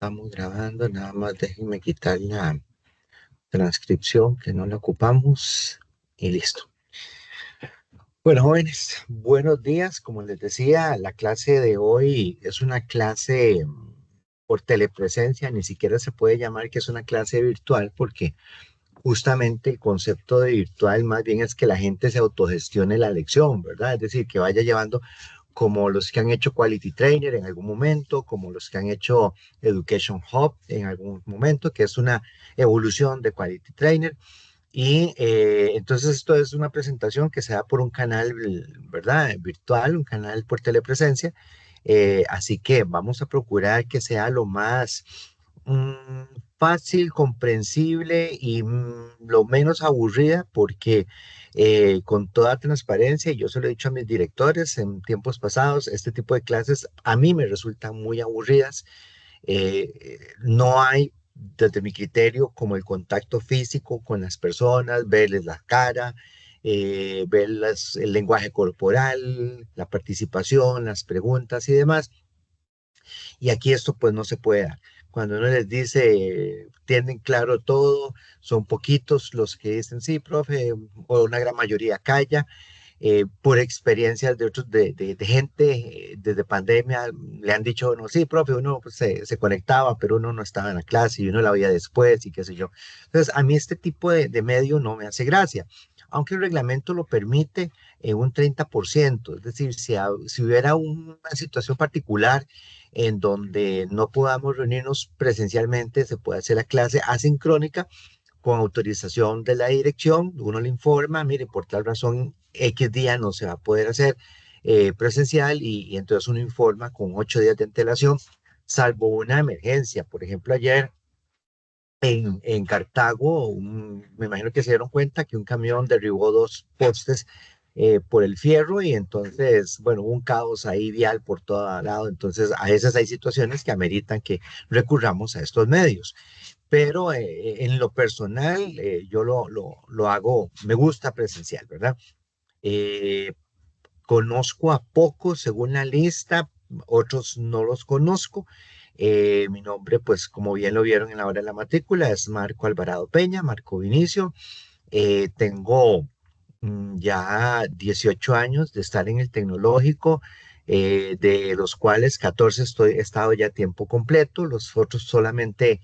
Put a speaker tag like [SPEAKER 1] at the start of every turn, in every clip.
[SPEAKER 1] Estamos grabando, nada más déjenme quitar la transcripción que no la ocupamos y listo. Bueno, jóvenes, buenos días. Como les decía, la clase de hoy es una clase por telepresencia, ni siquiera se puede llamar que es una clase virtual porque justamente el concepto de virtual más bien es que la gente se autogestione la lección, ¿verdad? Es decir, que vaya llevando como los que han hecho Quality Trainer en algún momento, como los que han hecho Education Hub en algún momento, que es una evolución de Quality Trainer. Y entonces esto es una presentación que se da por un canal, ¿verdad? Virtual, un canal por telepresencia. Así que vamos a procurar que sea lo más mm, fácil, comprensible y lo menos aburrida, porque con toda transparencia, y yo se lo he dicho a mis directores en tiempos pasados, este tipo de clases a mí me resultan muy aburridas. No hay, desde mi criterio, como el contacto físico con las personas, verles la cara, ver el lenguaje corporal, la participación, las preguntas y demás. Y aquí esto pues no se puede dar. Cuando uno les dice, tienen claro todo, son poquitos los que dicen, sí, profe, o una gran mayoría calla. Por experiencias de otros, de gente desde pandemia, le han dicho, no, sí, profe, uno pues, se conectaba, pero uno no estaba en la clase y uno la veía después y qué sé yo. Entonces, a mí este tipo de medio no me hace gracia, aunque el reglamento lo permite un 30%, es decir, si hubiera una situación particular en donde no podamos reunirnos presencialmente, se puede hacer la clase asincrónica con autorización de la dirección, uno le informa, mire, por tal razón, X día no se va a poder hacer presencial y entonces uno informa con 8 días de antelación, salvo una emergencia. Por ejemplo, ayer en Cartago, me imagino que se dieron cuenta que un camión derribó dos postes por el fierro y entonces, bueno, hubo un caos ahí vial por todo lado. Entonces, a veces hay situaciones que ameritan que recurramos a estos medios, pero en lo personal yo lo hago, me gusta presencial, ¿verdad? Eh, Conozco a pocos según la lista, otros no los conozco. Mi nombre, pues como bien lo vieron en la hora de la matrícula, es Marco Alvarado Peña, Marco Vinicio. Tengo ya 18 años de estar en el tecnológico, de los cuales 14 he estado ya a tiempo completo, los otros solamente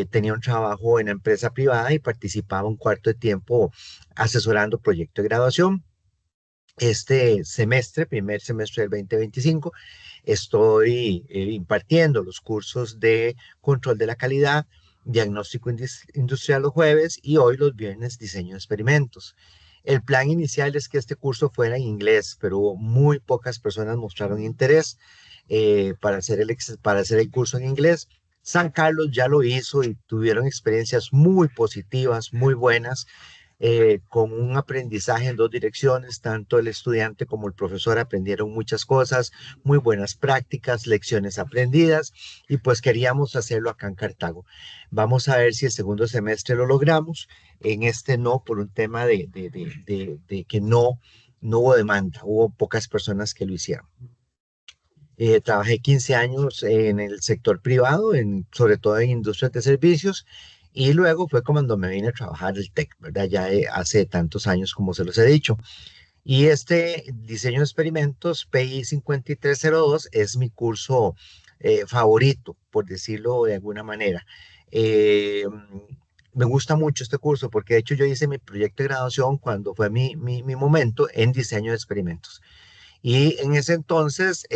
[SPEAKER 1] tenía un trabajo en la empresa privada y participaba un cuarto de tiempo asesorando proyecto de graduación. Este semestre, primer semestre del 2025, estoy impartiendo los cursos de control de la calidad, diagnóstico industrial los jueves y hoy los viernes diseño de experimentos. El plan inicial es que este curso fuera en inglés, pero muy pocas personas mostraron interés para hacer el curso en inglés. San Carlos ya lo hizo y tuvieron experiencias muy positivas, muy buenas, con un aprendizaje en dos direcciones, tanto el estudiante como el profesor aprendieron muchas cosas, muy buenas prácticas, lecciones aprendidas, y pues queríamos hacerlo acá en Cartago. Vamos a ver si el segundo semestre lo logramos. En este no, por un tema de que no hubo demanda, hubo pocas personas que lo hicieron. Trabajé 15 años en el sector privado, sobre todo en industrias de servicios, y luego fue cuando me vine a trabajar el TEC, ¿verdad? Ya hace tantos años como se los he dicho. Y este diseño de experimentos PI 5302 es mi curso favorito, por decirlo de alguna manera. Eh, Me gusta mucho este curso porque de hecho yo hice mi proyecto de graduación cuando fue mi momento en diseño de experimentos. Y en ese entonces,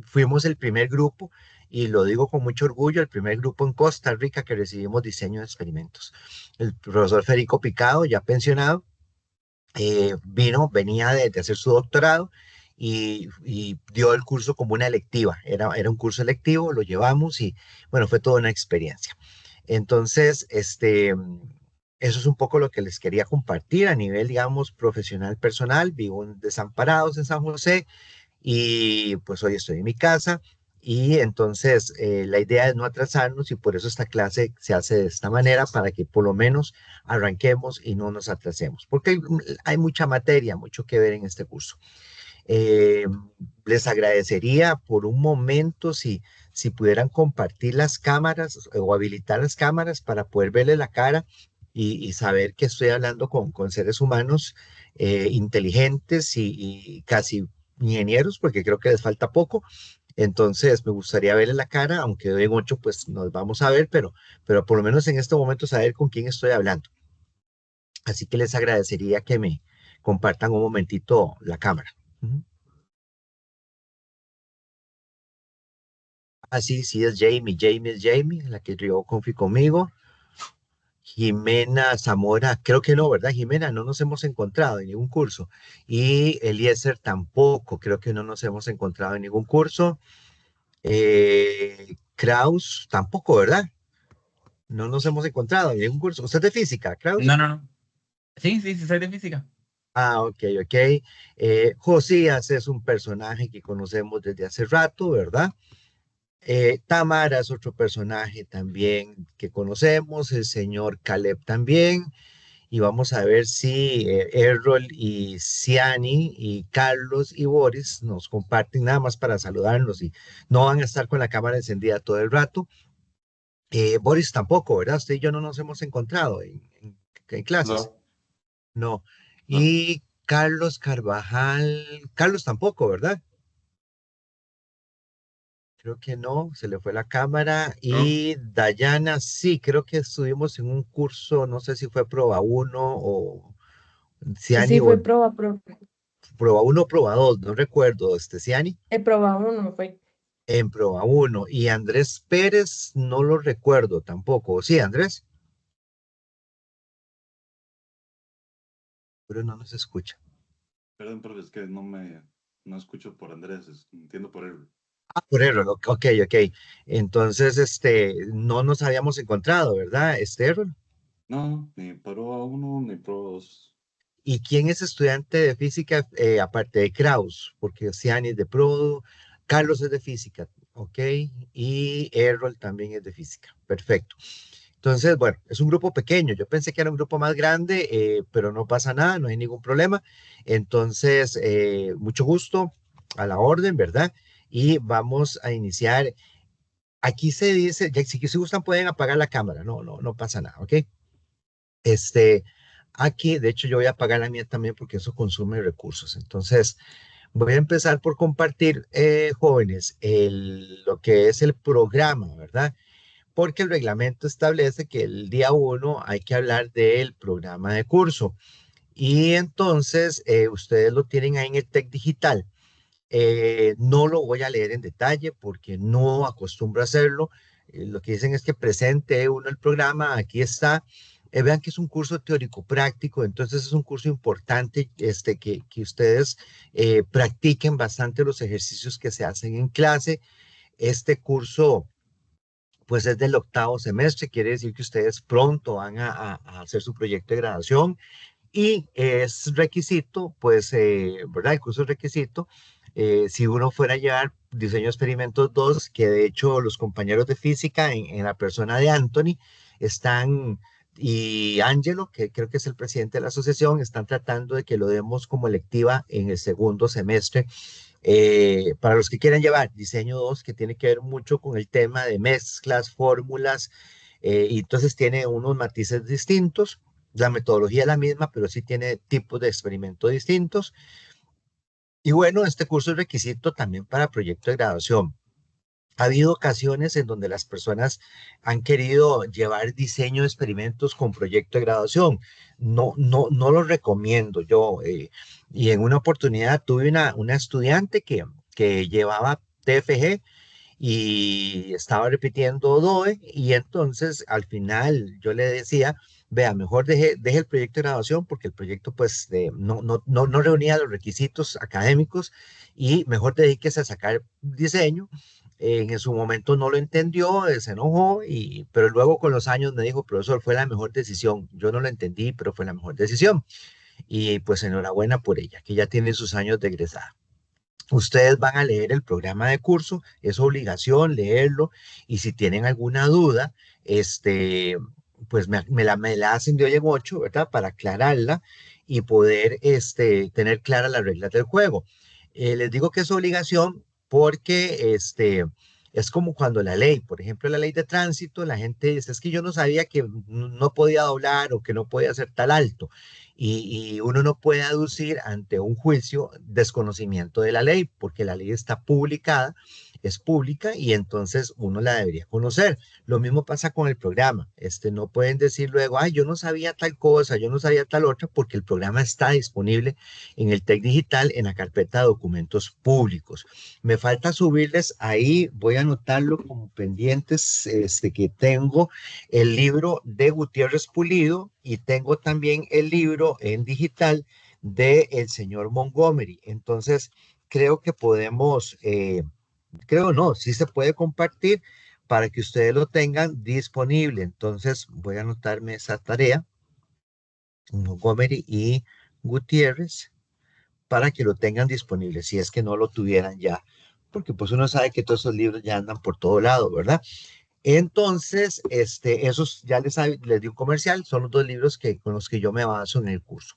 [SPEAKER 1] fuimos el primer grupo, y lo digo con mucho orgullo, el primer grupo en Costa Rica que recibimos diseño de experimentos. El profesor Federico Picado, ya pensionado, venía de hacer su doctorado y dio el curso como una electiva. Era un curso electivo, lo llevamos y bueno, fue toda una experiencia. Entonces, eso es un poco lo que les quería compartir a nivel, digamos, profesional, personal. Vivo en Desamparados en San José y pues hoy estoy en mi casa y entonces la idea es no atrasarnos y por eso esta clase se hace de esta manera para que por lo menos arranquemos y no nos atrasemos, porque hay mucha materia, mucho que ver en este curso. Eh, Les agradecería por un momento si pudieran compartir las cámaras o habilitar las cámaras para poder verle la cara y saber que estoy hablando con seres humanos inteligentes y casi ingenieros, porque creo que les falta poco. Entonces, me gustaría verle la cara, aunque hoy en 8 pues nos vamos a ver, pero por lo menos en este momento saber con quién estoy hablando. Así que les agradecería que me compartan un momentito la cámara. Ujú. Ah, sí, sí, es Jamie. Jamie es Jamie, la que dio confi conmigo. Jimena Zamora, creo que no, ¿verdad? Jimena, no nos hemos encontrado en ningún curso. Y Eliezer tampoco, creo que no nos hemos encontrado en ningún curso. Kraus tampoco, ¿verdad? No nos hemos encontrado en ningún curso. ¿Usted es de física, Kraus?
[SPEAKER 2] No, no, no. Sí, sí, sí, soy de física.
[SPEAKER 1] Ah, ok, ok. Josías es un personaje que conocemos desde hace rato, ¿verdad? Tamara es otro personaje también que conocemos, el señor Caleb también. Y vamos a ver si Errol y Ciani y Carlos y Boris nos comparten nada más para saludarnos y no van a estar con la cámara encendida todo el rato. Boris tampoco, ¿verdad? Usted y yo no nos hemos encontrado en clases.
[SPEAKER 2] No,
[SPEAKER 1] No.
[SPEAKER 2] no.
[SPEAKER 1] Y Carlos Carvajal, Carlos tampoco, ¿verdad? Creo que no, se le fue la cámara.
[SPEAKER 2] No.
[SPEAKER 1] Y Dayana, sí, creo que estuvimos en un curso, no sé si fue prueba uno o Ciani
[SPEAKER 3] Sí,
[SPEAKER 1] o
[SPEAKER 3] fue prueba, profe.
[SPEAKER 1] prueba uno o prueba 2 no recuerdo, Ciani,
[SPEAKER 3] Prueba uno fue.
[SPEAKER 1] en prueba uno. Y Andrés Pérez, no lo recuerdo tampoco. Sí, Andrés, pero no nos escucha.
[SPEAKER 4] Perdón, pero es que no escucho por Andrés, entiendo por él.
[SPEAKER 1] Ah, por error, ok, ok. Entonces, no nos habíamos encontrado, ¿verdad, Errol?
[SPEAKER 4] No, ni pro uno, ni pro dos.
[SPEAKER 1] ¿Y quién es estudiante de física aparte de Kraus? Porque Ciani es de Prodo, Carlos es de física, ¿ok? Y Errol también es de física. Perfecto. Entonces, bueno, es un grupo pequeño. Yo pensé que era un grupo más grande, pero no pasa nada, no hay ningún problema. Entonces, mucho gusto, a la orden, ¿verdad? Y vamos a iniciar. Aquí se dice, ya, si gustan pueden apagar la cámara, no pasa nada, ¿ok? Este, aquí, de hecho, yo voy a apagar la mía también porque eso consume recursos. Entonces, voy a empezar por compartir, jóvenes, lo que es el programa, ¿verdad? Porque el reglamento establece que el día uno hay que hablar del programa de curso. Y entonces, ustedes lo tienen ahí en el TEC Digital. No lo voy a leer en detalle porque no acostumbro a hacerlo. Lo que dicen es que presente uno el programa, aquí está. Vean que es un curso teórico práctico, entonces es un curso importante que ustedes practiquen bastante los ejercicios que se hacen en clase. Este curso pues es del octavo semestre, quiere decir que ustedes pronto van a hacer su proyecto de graduación y es requisito, pues, ¿verdad? El curso es requisito. Si uno fuera a llevar diseño de experimentos 2 que de hecho los compañeros de física en la persona de Anthony están, y Angelo, que creo que es el presidente de la asociación, están tratando de que lo demos como electiva en el segundo semestre. Para los que quieran llevar diseño 2 que tiene que ver mucho con el tema de mezclas, fórmulas, y entonces tiene unos matices distintos. La metodología es la misma, pero sí tiene tipos de experimento distintos. Y bueno, este curso es requisito también para proyecto de graduación. Ha habido ocasiones en donde las personas han querido llevar diseño de experimentos con proyecto de graduación. No lo recomiendo yo. Y en una oportunidad tuve una estudiante que llevaba TFG y estaba repitiendo DOE y entonces al final yo le decía, vea, mejor deje el proyecto de graduación porque el proyecto pues no reunía los requisitos académicos y mejor dedíquese a sacar diseño. En su momento no lo entendió, se enojó, pero luego con los años me dijo, profesor, fue la mejor decisión. Yo no lo entendí, pero fue la mejor decisión. Y pues enhorabuena por ella, que ya tiene sus años de egresada. Ustedes van a leer el programa de curso, es obligación leerlo y si tienen alguna duda, pues me la hacen de hoy en ocho, ¿verdad? Para aclararla y poder tener claras las reglas del juego. Les digo que es obligación porque Es como cuando la ley, por ejemplo, la ley de tránsito, la gente dice, es que yo no sabía que no podía doblar o que no podía hacer tal alto. Y uno no puede aducir ante un juicio desconocimiento de la ley, porque la ley está publicada, es pública y entonces uno la debería conocer. Lo mismo pasa con el programa. No pueden decir luego, ay, yo no sabía tal cosa, yo no sabía tal otra, porque el programa está disponible en el TEC Digital en la carpeta de documentos públicos. Me falta subirles ahí, voy a anotarlo como pendientes, que tengo el libro de Gutiérrez Pulido y tengo también el libro en digital de el señor Montgomery. Entonces, creo que podemos, creo no, sí se puede compartir para que ustedes lo tengan disponible. Entonces, voy a anotarme esa tarea, Montgomery y Gutiérrez, para que lo tengan disponible, si es que no lo tuvieran ya, porque pues uno sabe que todos esos libros ya andan por todo lado, ¿verdad? Entonces, esos ya les di un comercial, son los dos libros con los que yo me baso en el curso.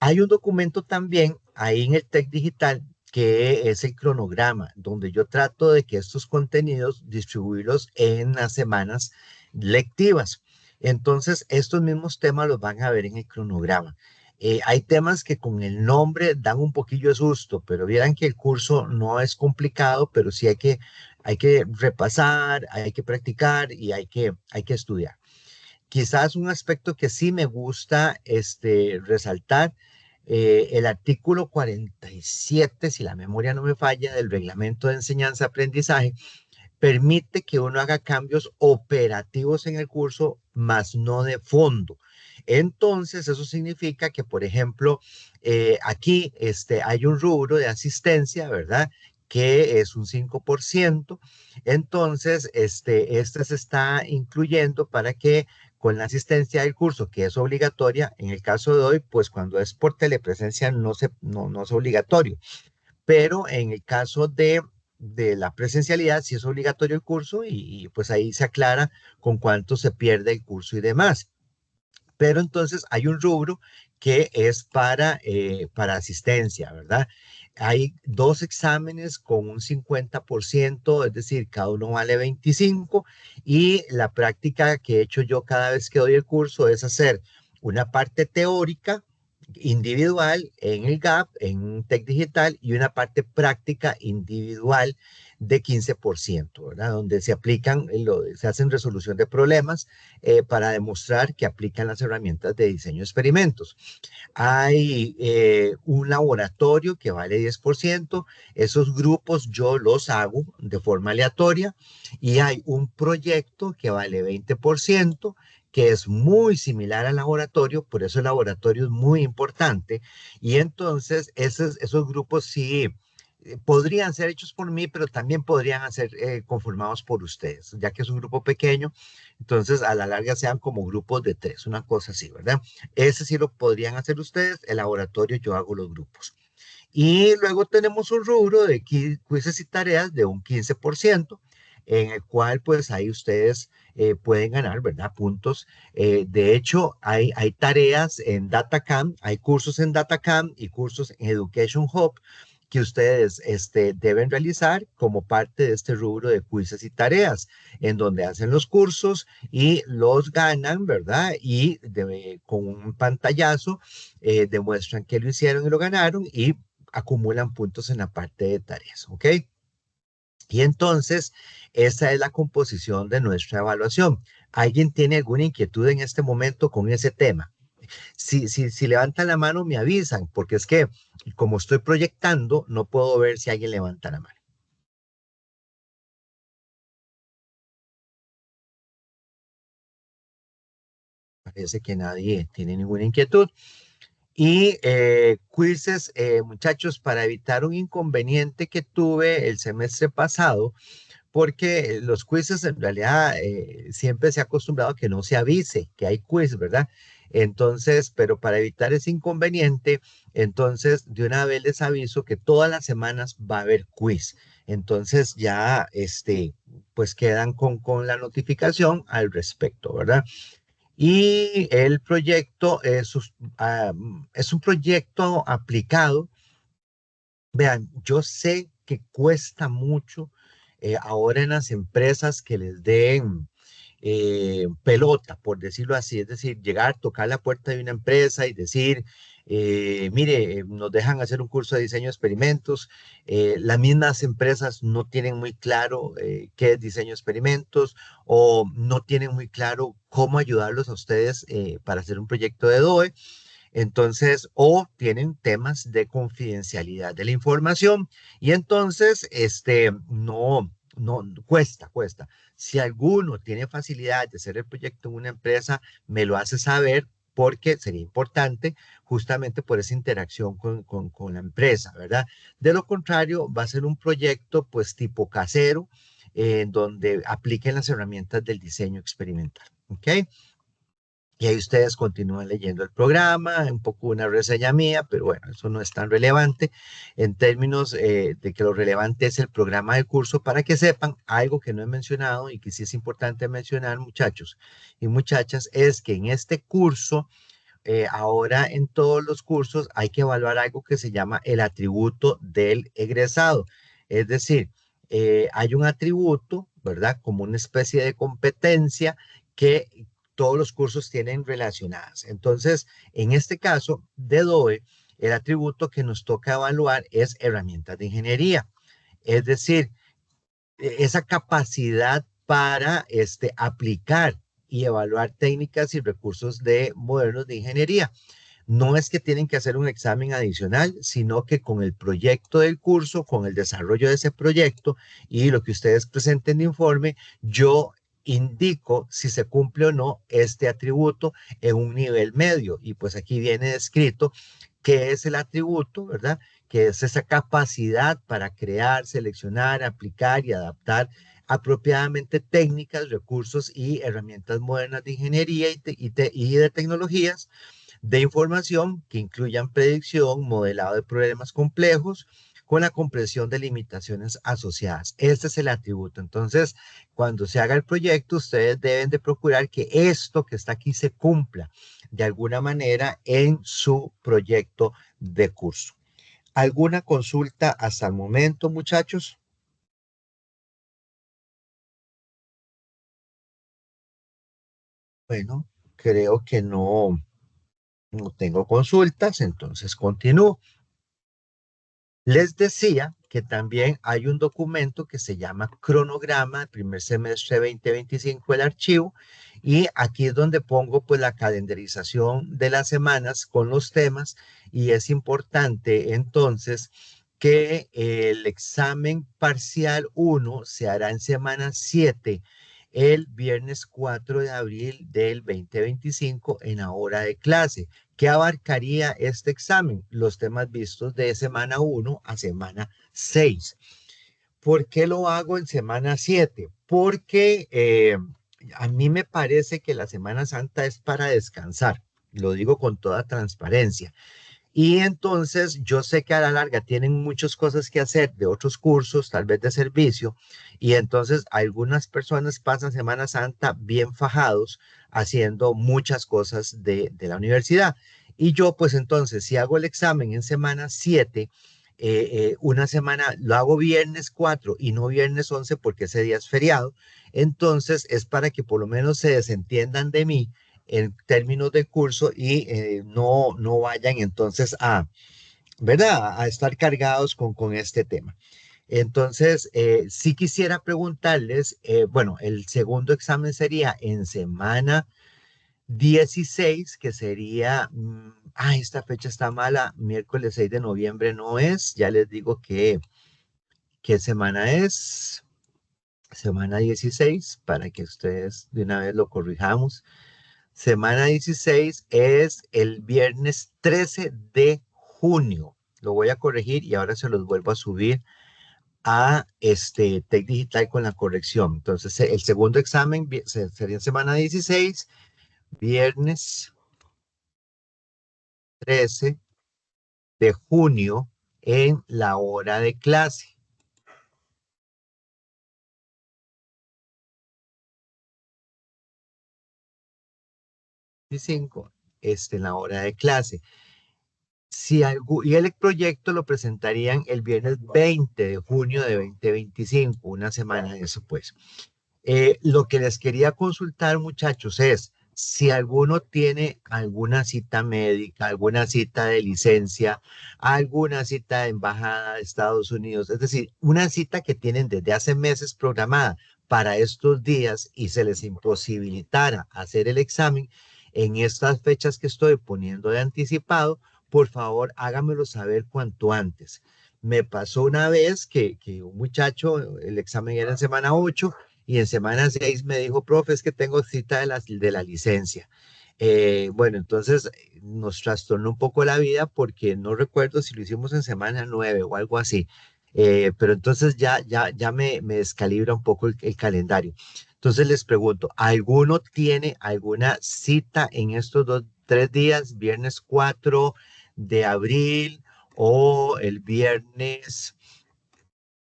[SPEAKER 1] Hay un documento también ahí en el TEC Digital que es el cronograma, donde yo trato de que estos contenidos distribuirlos en las semanas lectivas. Entonces, estos mismos temas los van a ver en el cronograma. Hay temas que con el nombre dan un poquillo de susto, pero vieran que el curso no es complicado, pero sí hay que repasar, hay que practicar y hay que estudiar. Quizás un aspecto que sí me gusta resaltar, el artículo 47, si la memoria no me falla, del reglamento de enseñanza-aprendizaje, permite que uno haga cambios operativos en el curso, más no de fondo. Entonces, eso significa que, por ejemplo, aquí hay un rubro de asistencia, ¿verdad? Que es un 5%. Entonces, se está incluyendo para que con la asistencia del curso, que es obligatoria, en el caso de hoy, pues cuando es por telepresencia no es obligatorio, pero en el caso de la presencialidad sí es obligatorio el curso y pues ahí se aclara con cuánto se pierde el curso y demás. Pero entonces hay un rubro que es para asistencia, ¿verdad? Hay dos exámenes con un 50%, es decir, cada uno vale 25, y la práctica que he hecho yo cada vez que doy el curso es hacer una parte teórica individual en el GAP, en Tec Digital, y una parte práctica individual de 15%, ¿verdad? Donde se hacen resolución de problemas para demostrar que aplican las herramientas de diseño de experimentos. Hay un laboratorio que vale 10%, esos grupos yo los hago de forma aleatoria, y hay un proyecto que vale 20%, que es muy similar al laboratorio, por eso el laboratorio es muy importante, y entonces esos grupos sí podrían ser hechos por mí, pero también podrían ser conformados por ustedes, ya que es un grupo pequeño, entonces a la larga sean como grupos de 3, una cosa así, ¿verdad? Ese sí lo podrían hacer ustedes, el laboratorio yo hago los grupos. Y luego tenemos un rubro de quizzes y tareas de un 15%, en el cual pues ahí ustedes pueden ganar, ¿verdad? Puntos. De hecho, hay tareas en DataCamp, hay cursos en DataCamp y cursos en Education Hub que ustedes deben realizar como parte de este rubro de quizzes y tareas, en donde hacen los cursos y los ganan, ¿verdad? Y con un pantallazo demuestran que lo hicieron y lo ganaron y acumulan puntos en la parte de tareas, ¿ok? Y entonces, esa es la composición de nuestra evaluación. ¿Alguien tiene alguna inquietud en este momento con ese tema? Si levantan la mano, me avisan, porque es que como estoy proyectando, no puedo ver si alguien levanta la mano. Parece que nadie tiene ninguna inquietud. Y quizzes, muchachos, para evitar un inconveniente que tuve el semestre pasado, porque los quizzes en realidad siempre se ha acostumbrado a que no se avise que hay quiz, ¿verdad? Entonces, pero para evitar ese inconveniente, entonces de una vez les aviso que todas las semanas va a haber quiz. Entonces ya, pues quedan con la notificación al respecto, ¿verdad? Y el proyecto es un proyecto aplicado. Vean, yo sé que cuesta mucho ahora en las empresas que les den pelota, por decirlo así, es decir, llegar, tocar la puerta de una empresa y decir, mire, nos dejan hacer un curso de diseño de experimentos, las mismas empresas no tienen muy claro qué es diseño de experimentos o no tienen muy claro cómo ayudarlos a ustedes para hacer un proyecto de DOE. Entonces, o tienen temas de confidencialidad de la información y entonces, no, cuesta. Si alguno tiene facilidad de hacer el proyecto en una empresa, me lo hace saber porque sería importante justamente por esa interacción con la empresa, ¿verdad? De lo contrario, va a ser un proyecto pues tipo casero, en donde apliquen las herramientas del diseño experimental, ¿ok? Y ahí ustedes continúan leyendo el programa, un poco una reseña mía, pero bueno, eso no es tan relevante en términos de que lo relevante es el programa de curso para que sepan algo que no he mencionado y que sí es importante mencionar, muchachos y muchachas, es que en este curso, ahora en todos los cursos hay que evaluar algo que se llama el atributo del egresado. Es decir, hay un atributo, ¿verdad? Como una especie de competencia que todos los cursos tienen relacionadas. Entonces, en este caso de DOE, el atributo que nos toca evaluar es herramientas de ingeniería. Es decir, esa capacidad para aplicar y evaluar técnicas y recursos modernos de ingeniería. No es que tienen que hacer un examen adicional, sino que con el proyecto del curso, con el desarrollo de ese proyecto y lo que ustedes presenten de informe, yo indico si se cumple o no este atributo en un nivel medio. Y pues aquí viene descrito qué es el atributo, ¿verdad? Que es esa capacidad para crear, seleccionar, aplicar y adaptar apropiadamente técnicas, recursos y herramientas modernas de ingeniería y de tecnologías de información que incluyan predicción, modelado de problemas complejos, con la comprensión de limitaciones asociadas. Este es el atributo. Entonces, cuando se haga el proyecto, ustedes deben de procurar que esto que está aquí se cumpla de alguna manera en su proyecto de curso. ¿Alguna consulta hasta el momento, muchachos? Bueno, creo que no tengo consultas, entonces continúo. Les decía que también hay un documento que se llama cronograma del primer semestre 2025 del archivo y aquí es donde pongo pues la calendarización de las semanas con los temas y es importante entonces que el examen parcial 1 se hará en semana 7 el viernes 4 de abril del 2025 en la hora de clase. ¿Qué abarcaría este examen? Los temas vistos de semana 1 a semana 6. ¿Por qué lo hago en semana 7? Porque a mí me parece que la Semana Santa es para descansar. Lo digo con toda transparencia. Y entonces yo sé que a la larga tienen muchas cosas que hacer de otros cursos, tal vez de servicio, y entonces algunas personas pasan Semana Santa bien fajados haciendo muchas cosas de la universidad. Y yo pues entonces si hago el examen en semana 7, una semana lo hago viernes 4 y no viernes 11 porque ese día es feriado, entonces es para que por lo menos se desentiendan de mí en términos de curso y no vayan entonces ¿verdad? A estar cargados con este tema. Entonces, sí quisiera preguntarles, bueno, el segundo examen sería en semana 16, que sería, esta fecha está mala, miércoles 6 de noviembre no es, ya les digo qué semana es, semana 16, para que ustedes de una vez lo corrijamos. Semana 16 es el viernes 13 de junio. Lo voy a corregir y ahora se los vuelvo a subir a Tech Digital con la corrección. Entonces, el segundo examen sería en semana 16, viernes 13 de junio en la hora de clase. 25, en la hora de clase. y el proyecto lo presentarían el viernes 20 de junio de 2025, una semana después. Lo que les quería consultar, muchachos, es si alguno tiene alguna cita médica, alguna cita de licencia, alguna cita de embajada de Estados Unidos, es decir, una cita que tienen desde hace meses programada para estos días y se les imposibilitara hacer el examen en estas fechas que estoy poniendo de anticipado, por favor, háganmelo saber cuanto antes. Me pasó una vez que un muchacho, el examen era en semana 8 y en semana 6 me dijo, profe, es que tengo cita de la licencia. Bueno, entonces nos trastornó un poco la vida porque no recuerdo si lo hicimos en semana 9 o algo así. Pero entonces ya me descalibra un poco el calendario. Entonces les pregunto, ¿alguno tiene alguna cita en estos 3 días, viernes 4 de abril o el viernes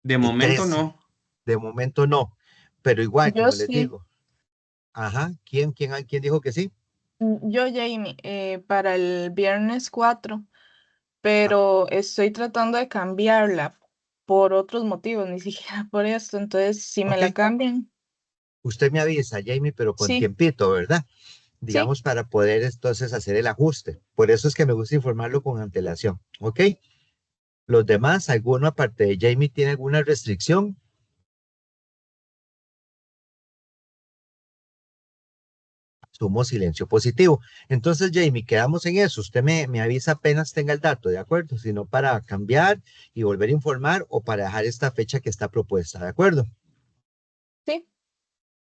[SPEAKER 2] De momento
[SPEAKER 1] 13?
[SPEAKER 2] no.
[SPEAKER 1] De momento no, pero igual,
[SPEAKER 3] Yo
[SPEAKER 1] como les
[SPEAKER 3] sí,
[SPEAKER 1] digo, ajá, ¿quién dijo que sí?
[SPEAKER 3] yo Jamie, para el viernes 4,
[SPEAKER 1] Ah,
[SPEAKER 3] pero estoy tratando de cambiarla por otros motivos, ni siquiera por esto. Entonces, si me
[SPEAKER 1] ok,
[SPEAKER 3] la cambian,
[SPEAKER 1] usted me avisa, Jamie, pero con
[SPEAKER 3] sí,
[SPEAKER 1] tiempito, ¿verdad?
[SPEAKER 3] sí,
[SPEAKER 1] Digamos, para poder entonces hacer el ajuste. Por eso es que me gusta informarlo con antelación, ¿ok? Los demás, ¿alguno aparte de Jamie tiene alguna restricción? Sumo silencio positivo. Entonces, Jamie, quedamos en eso. Usted me avisa apenas tenga el dato, ¿de acuerdo? Si no, para cambiar y volver a informar o para dejar esta fecha que está propuesta, ¿de acuerdo?
[SPEAKER 3] sí.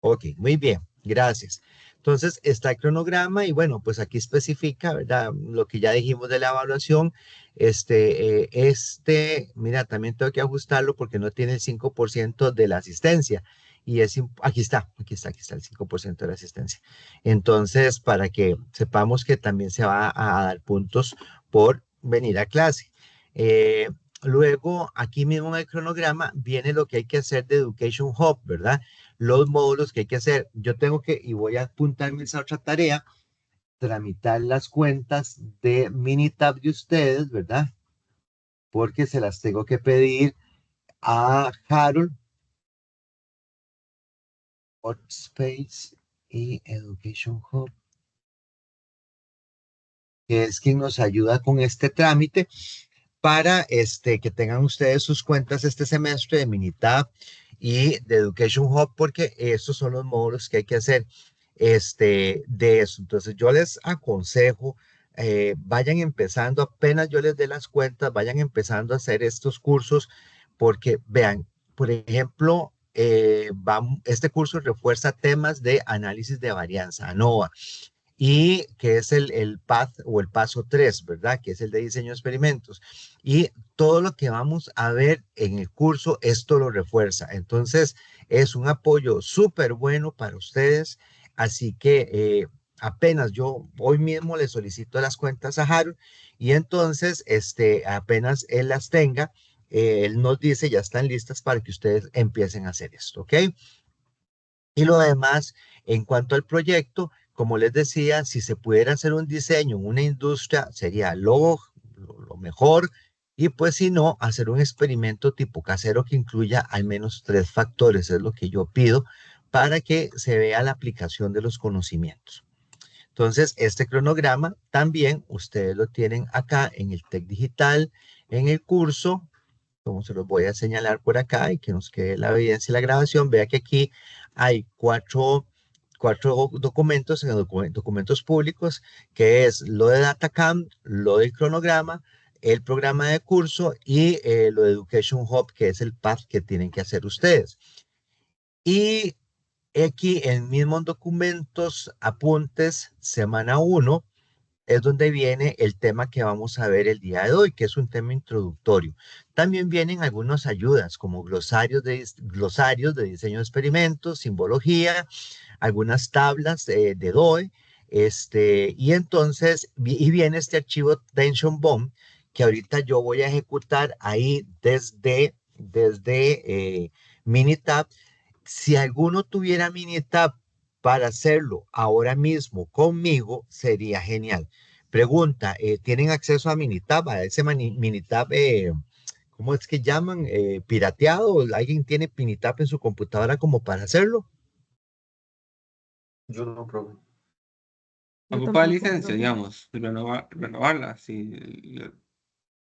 [SPEAKER 1] Ok, muy bien, gracias. Entonces está el cronograma y bueno, pues aquí especifica, ¿verdad? Lo que ya dijimos de la evaluación. Mira, también tengo que ajustarlo porque no tiene el 5% de la asistencia. Y aquí está el 5% de la asistencia. Entonces, para que sepamos que también se va a dar puntos por venir a clase. Eh, Luego, aquí mismo en el cronograma viene lo que hay que hacer de Education Hub, ¿verdad? Los módulos que hay que hacer. Yo tengo que, y voy a apuntarme esa otra tarea, tramitar las cuentas de Minitab de ustedes, ¿verdad? Porque se las tengo que pedir a Harold, Workspace y Education Hub, que es quien nos ayuda con este trámite para que tengan ustedes sus cuentas este semestre de Minitab y de Education Hub, porque esos son los módulos que hay que hacer de eso. Entonces, yo les aconsejo, vayan empezando, apenas yo les dé las cuentas, vayan empezando a hacer estos cursos, porque vean, por ejemplo, este curso refuerza temas de análisis de varianza, ANOVA y que es el path o el paso 3, ¿verdad? Que es el de diseño de experimentos. Y todo lo que vamos a ver en el curso, esto lo refuerza. Entonces, es un apoyo súper bueno para ustedes. Así que apenas yo hoy mismo le solicito las cuentas a Harold y entonces, apenas él las tenga, él nos dice, ya están listas para que ustedes empiecen a hacer esto, ¿ok? Y lo demás, en cuanto al proyecto, como les decía, si se pudiera hacer un diseño en una industria, sería lo mejor. Y pues si no, hacer un experimento tipo casero que incluya al menos 3 factores, es lo que yo pido, para que se vea la aplicación de los conocimientos. Entonces, este cronograma también ustedes lo tienen acá en el TEC Digital, en el curso, como se los voy a señalar por acá y que nos quede la evidencia y la grabación. Vea que aquí hay cuatro documentos en documentos públicos, que es lo de DataCamp, lo del cronograma, el programa de curso y lo de Education Hub, que es el path que tienen que hacer ustedes. Y aquí en mismos documentos, apuntes, semana 1, es donde viene el tema que vamos a ver el día de hoy, que es un tema introductorio. También vienen algunas ayudas como glosarios de diseño de experimentos, simbología, algunas tablas de DOE, y entonces, y viene este archivo Tension Bomb, que ahorita yo voy a ejecutar ahí desde Minitab. Si alguno tuviera Minitab para hacerlo ahora mismo conmigo, sería genial. Pregunta, ¿tienen acceso a Minitab, a ese Minitab, ¿cómo es que llaman? ¿Pirateado? ¿Alguien tiene Minitab en su computadora como para hacerlo?
[SPEAKER 5] Yo no, profe.
[SPEAKER 3] Yo
[SPEAKER 2] Ocupa
[SPEAKER 3] tampoco,
[SPEAKER 2] licencia,
[SPEAKER 3] profe.
[SPEAKER 2] digamos, renovarla. Sí,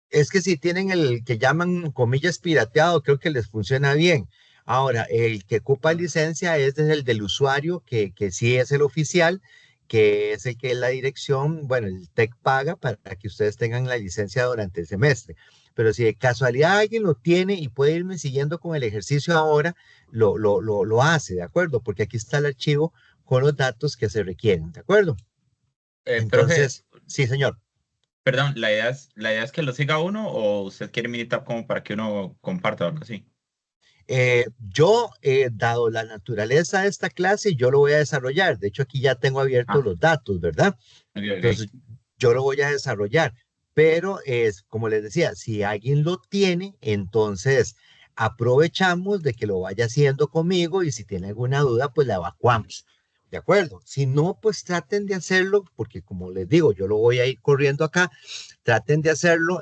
[SPEAKER 1] Es que si tienen el que llaman comillas pirateado, creo que les funciona bien. Ahora, el que ocupa licencia es el del usuario, que sí es el oficial, que es el que es la dirección, bueno, el TEC paga para que ustedes tengan la licencia durante el semestre. Pero si de casualidad alguien lo tiene y puede irme siguiendo con el ejercicio ahora, lo hace, ¿de acuerdo? Porque aquí está el archivo con los datos que se requieren, ¿de acuerdo?
[SPEAKER 6] Profe,
[SPEAKER 1] Entonces, sí, señor.
[SPEAKER 6] perdón, la idea es que lo siga uno o usted quiere Minitab como para que uno comparta o algo así.
[SPEAKER 1] Yo, dado la naturaleza de esta clase, yo lo voy a desarrollar. De hecho, aquí ya tengo abiertos
[SPEAKER 6] Ah,
[SPEAKER 1] los datos, ¿verdad?
[SPEAKER 6] ok, ok.
[SPEAKER 1] Entonces, yo lo voy a desarrollar. Pero es, como les decía, si alguien lo tiene, entonces aprovechamos de que lo vaya haciendo conmigo y si tiene alguna duda, pues la evacuamos. ¿De acuerdo? Si no, pues traten de hacerlo, porque como les digo, yo lo voy a ir corriendo acá, traten de hacerlo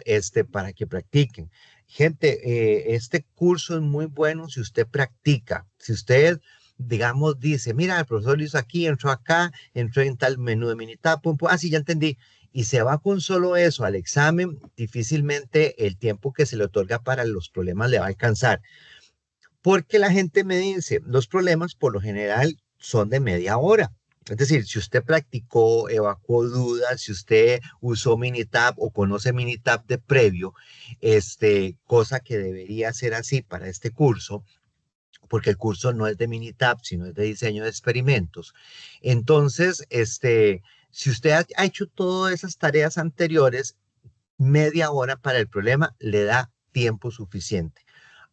[SPEAKER 1] para que practiquen. Gente, este curso es muy bueno si usted practica, si usted, digamos, dice, mira, el profesor lo hizo aquí, entró acá, entró en tal menú de Minitab, pum, pum, sí, ya entendí, y se va con solo eso al examen, difícilmente el tiempo que se le otorga para los problemas le va a alcanzar. Porque la gente me dice, los problemas por lo general son de media hora. Es decir, si usted practicó, evacuó dudas, si usted usó Minitab o conoce Minitab de previo, cosa que debería ser así para este curso, porque el curso no es de Minitab, sino es de diseño de experimentos. Entonces, si usted ha hecho todas esas tareas anteriores, media hora para el problema le da tiempo suficiente.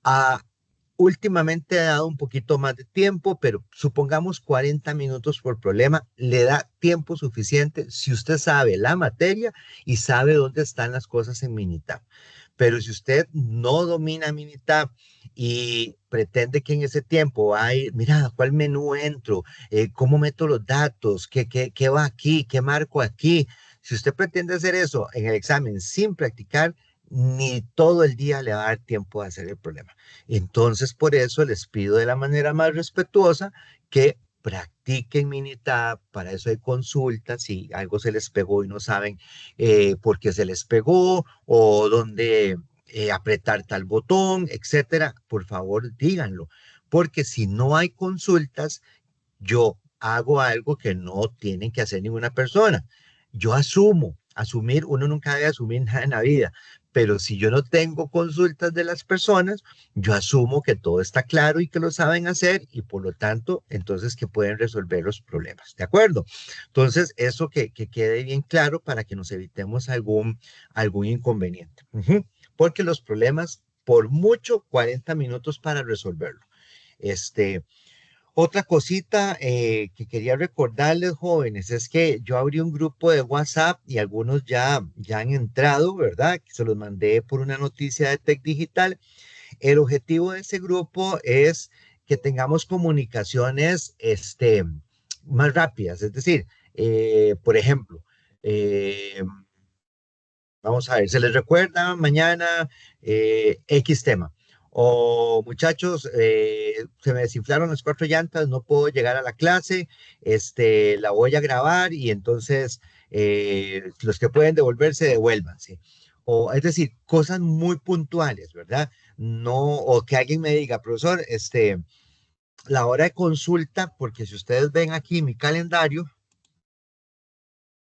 [SPEAKER 1] Ah, últimamente ha dado un poquito más de tiempo, pero supongamos 40 minutos por problema, le da tiempo suficiente si usted sabe la materia y sabe dónde están las cosas en Minitab. Pero si usted no domina Minitab y pretende que en ese tiempo va a ir, mira, ¿a cuál menú entro? ¿Cómo meto los datos? ¿Qué va aquí? ¿Qué marco aquí? Si usted pretende hacer eso en el examen sin practicar, ni todo el día le va a dar tiempo de hacer el problema. Entonces, por eso les pido de la manera más respetuosa que practiquen Minitab, para eso hay consultas, si algo se les pegó y no saben por qué se les pegó o dónde apretar tal botón, etcétera, por favor díganlo, porque si no hay consultas, yo hago algo que no tienen que hacer ninguna persona. Yo asumir, uno nunca debe asumir nada en la vida, pero si yo no tengo consultas de las personas, yo asumo que todo está claro y que lo saben hacer y por lo tanto, entonces que pueden resolver los problemas, ¿de acuerdo? Entonces, eso que quede bien claro para que nos evitemos algún inconveniente. Porque los problemas, por mucho, 40 minutos para resolverlo. Este, Otra cosita que quería recordarles, jóvenes, es que yo abrí un grupo de WhatsApp y algunos ya han entrado, ¿verdad? Que se los mandé por una noticia de Tech Digital. El objetivo de ese grupo es que tengamos comunicaciones más rápidas. Es decir, por ejemplo, eh, vamos a ver, se les recuerda mañana X tema. O muchachos, se me desinflaron las cuatro llantas, no puedo llegar a la clase, la voy a grabar y entonces los que pueden devolverse, devuélvanse. O es decir, cosas muy puntuales, ¿verdad? No, o que alguien me diga, profesor, la hora de consulta, porque si ustedes ven aquí mi calendario,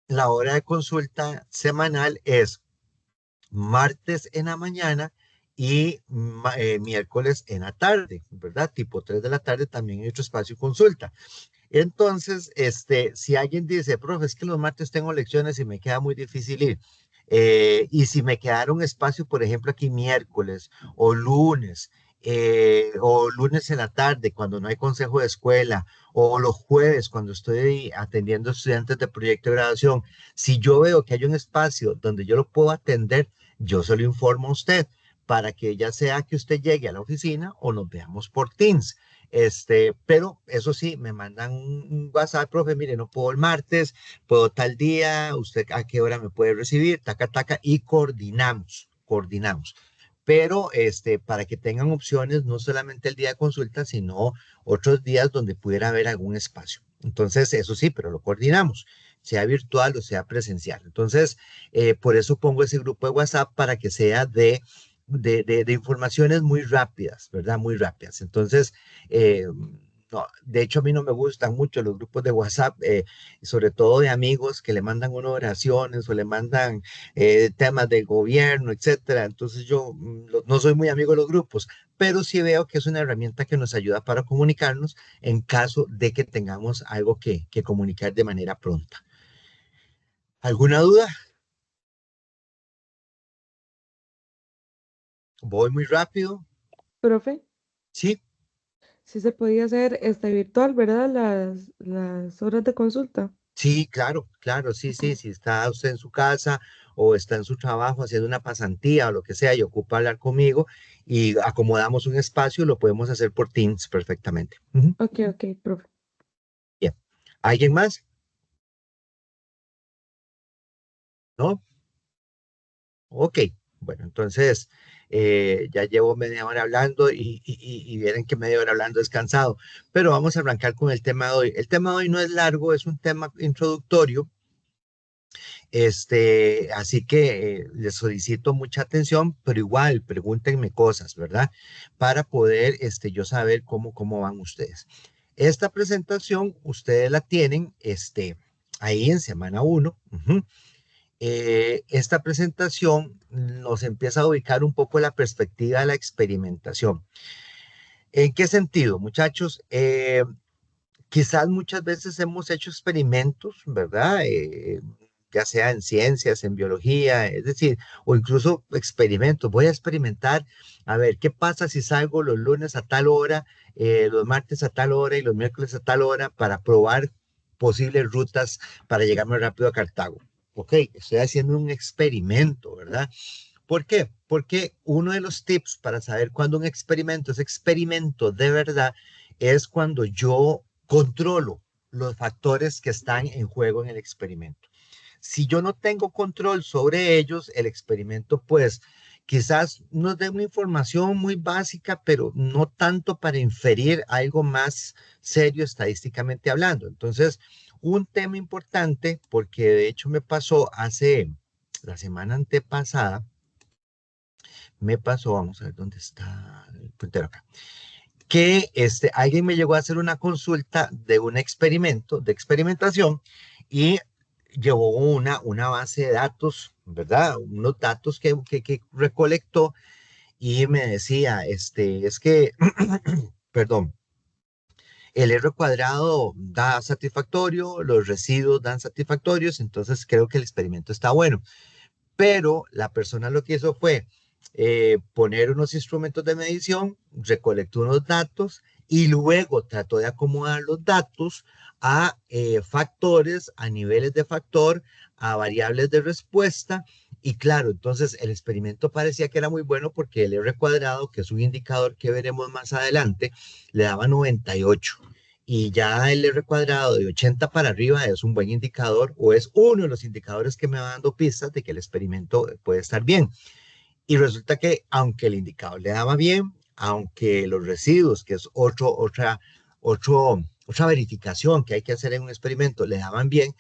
[SPEAKER 1] la hora de consulta semanal es martes en la mañana y miércoles en la tarde, ¿verdad? Tipo 3 de la tarde también hay otro espacio de consulta. Entonces, si alguien dice, profe, es que los martes tengo lecciones y me queda muy difícil ir, y si me quedaron espacio, por ejemplo, aquí miércoles o lunes en la tarde cuando no hay consejo de escuela, o los jueves cuando estoy atendiendo estudiantes de proyecto de graduación, si yo veo que hay un espacio donde yo lo puedo atender, yo se lo informo a usted para que ya sea que usted llegue a la oficina o nos veamos por Teams. Pero eso sí, me mandan un WhatsApp, profe, mire, no puedo el martes, puedo tal día, usted a qué hora me puede recibir, taca, taca, y coordinamos. Pero para que tengan opciones, no solamente el día de consulta, sino otros días donde pudiera haber algún espacio. Entonces, eso sí, pero lo coordinamos, sea virtual o sea presencial. Entonces, por eso pongo ese grupo de WhatsApp para que sea de informaciones muy rápidas, ¿verdad? Muy rápidas. Entonces, no, de hecho a mí no me gustan mucho los grupos de WhatsApp, sobre todo de amigos que le mandan unas oraciones o le mandan temas del gobierno, etcétera. Entonces yo no soy muy amigo de los grupos, pero sí veo que es una herramienta que nos ayuda para comunicarnos en caso de que tengamos algo que comunicar de manera pronta. ¿Alguna duda? Voy muy rápido.
[SPEAKER 5] Profe,
[SPEAKER 1] Sí.
[SPEAKER 5] sí se podía hacer virtual, ¿verdad? Las horas de consulta.
[SPEAKER 1] Sí, claro, claro, sí, sí, si está usted en su casa o está en su trabajo haciendo una pasantía o lo que sea y ocupa hablar conmigo y acomodamos un espacio, lo podemos hacer por Teams perfectamente. Ujú.
[SPEAKER 5] Ok, ok, profe.
[SPEAKER 1] Bien. ¿Alguien más? ¿No? Ok. Bueno, entonces ya llevo media hora hablando y vienen que media hora hablando descansado, pero vamos a arrancar con el tema de hoy. El tema de hoy no es largo, es un tema introductorio. Así que les solicito mucha atención, pero igual pregúntenme cosas, ¿verdad? Para poder yo saber cómo van ustedes. Esta presentación ustedes la tienen ahí en semana 1. Esta presentación nos empieza a ubicar un poco la perspectiva de la experimentación. ¿En qué sentido, muchachos? Quizás muchas veces hemos hecho experimentos, ¿verdad? Ya sea en ciencias, en biología, es decir, o incluso experimentos. Voy a experimentar, a ver, ¿qué pasa si salgo los lunes a tal hora, los martes a tal hora y los miércoles a tal hora para probar posibles rutas para llegar más rápido a Cartago? Ok, estoy haciendo un experimento, ¿verdad? ¿Por qué? Porque uno de los tips para saber cuándo un experimento es experimento de verdad es cuando yo controlo los factores que están en juego en el experimento. Si yo no tengo control sobre ellos, el experimento pues quizás nos dé una información muy básica, pero no tanto para inferir algo más serio estadísticamente hablando. Entonces, un tema importante, porque de hecho me pasó hace la semana antepasada, vamos a ver dónde está el puntero acá, que alguien me llegó a hacer una consulta de un experimento, de experimentación, y llevó una base de datos, ¿verdad? Unos datos que recolectó y me decía, es que, perdón, el R cuadrado da satisfactorio, los residuos dan satisfactorios, entonces creo que el experimento está bueno. Pero la persona lo que hizo fue poner unos instrumentos de medición, recolectó unos datos y luego trató de acomodar los datos a factores, a niveles de factor, a variables de respuesta. Y claro, entonces el experimento parecía que era muy bueno porque el R cuadrado, que es un indicador que veremos más adelante, le daba 98. Y ya el R cuadrado de 80 para arriba es un buen indicador o es uno de los indicadores que me va dando pistas de que el experimento puede estar bien. Y resulta que aunque el indicador le daba bien, aunque los residuos, que es otra verificación que hay que hacer en un experimento, le daban bien,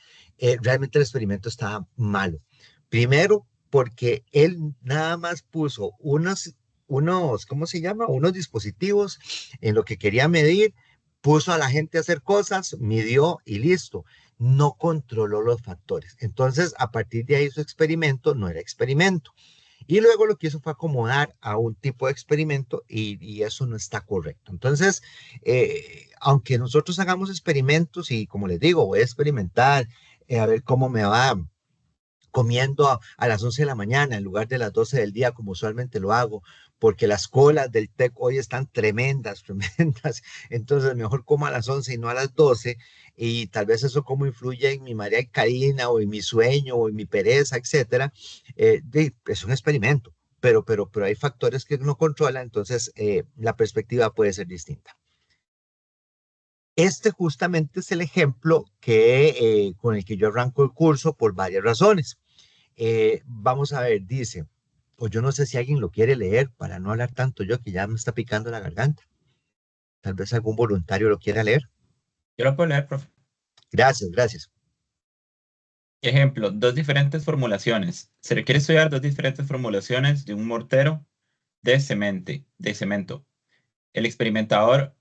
[SPEAKER 1] realmente el experimento estaba malo. Primero, porque él nada más puso ¿cómo se llama? Unos dispositivos en lo que quería medir, puso a la gente a hacer cosas, midió y listo. No controló los factores. Entonces, a partir de ahí su experimento no era experimento. Y luego lo que hizo fue acomodar a un tipo de experimento y eso no está correcto. Entonces, aunque nosotros hagamos experimentos y como les digo, voy a experimentar, a ver cómo me va comiendo a las 11 de la mañana en lugar de las 12 del día, como usualmente lo hago, porque las colas del TEC hoy están tremendas, tremendas. Entonces, mejor como a las 11 y no a las 12. Y tal vez eso como influye en mi María Karina o en mi sueño o en mi pereza, etcétera. Es un experimento. pero hay factores que no controla, entonces la perspectiva puede ser distinta. Este justamente es el ejemplo con el que yo arranco el curso por varias razones. Vamos a ver, dice, o yo no sé si alguien lo quiere leer para no hablar tanto yo, que ya me está picando la garganta. Tal vez algún voluntario lo quiera leer.
[SPEAKER 6] Yo lo puedo leer, profe.
[SPEAKER 1] Gracias, gracias.
[SPEAKER 6] Ejemplo, dos diferentes formulaciones. Se requiere estudiar dos diferentes formulaciones de un mortero de cemento. El experimentador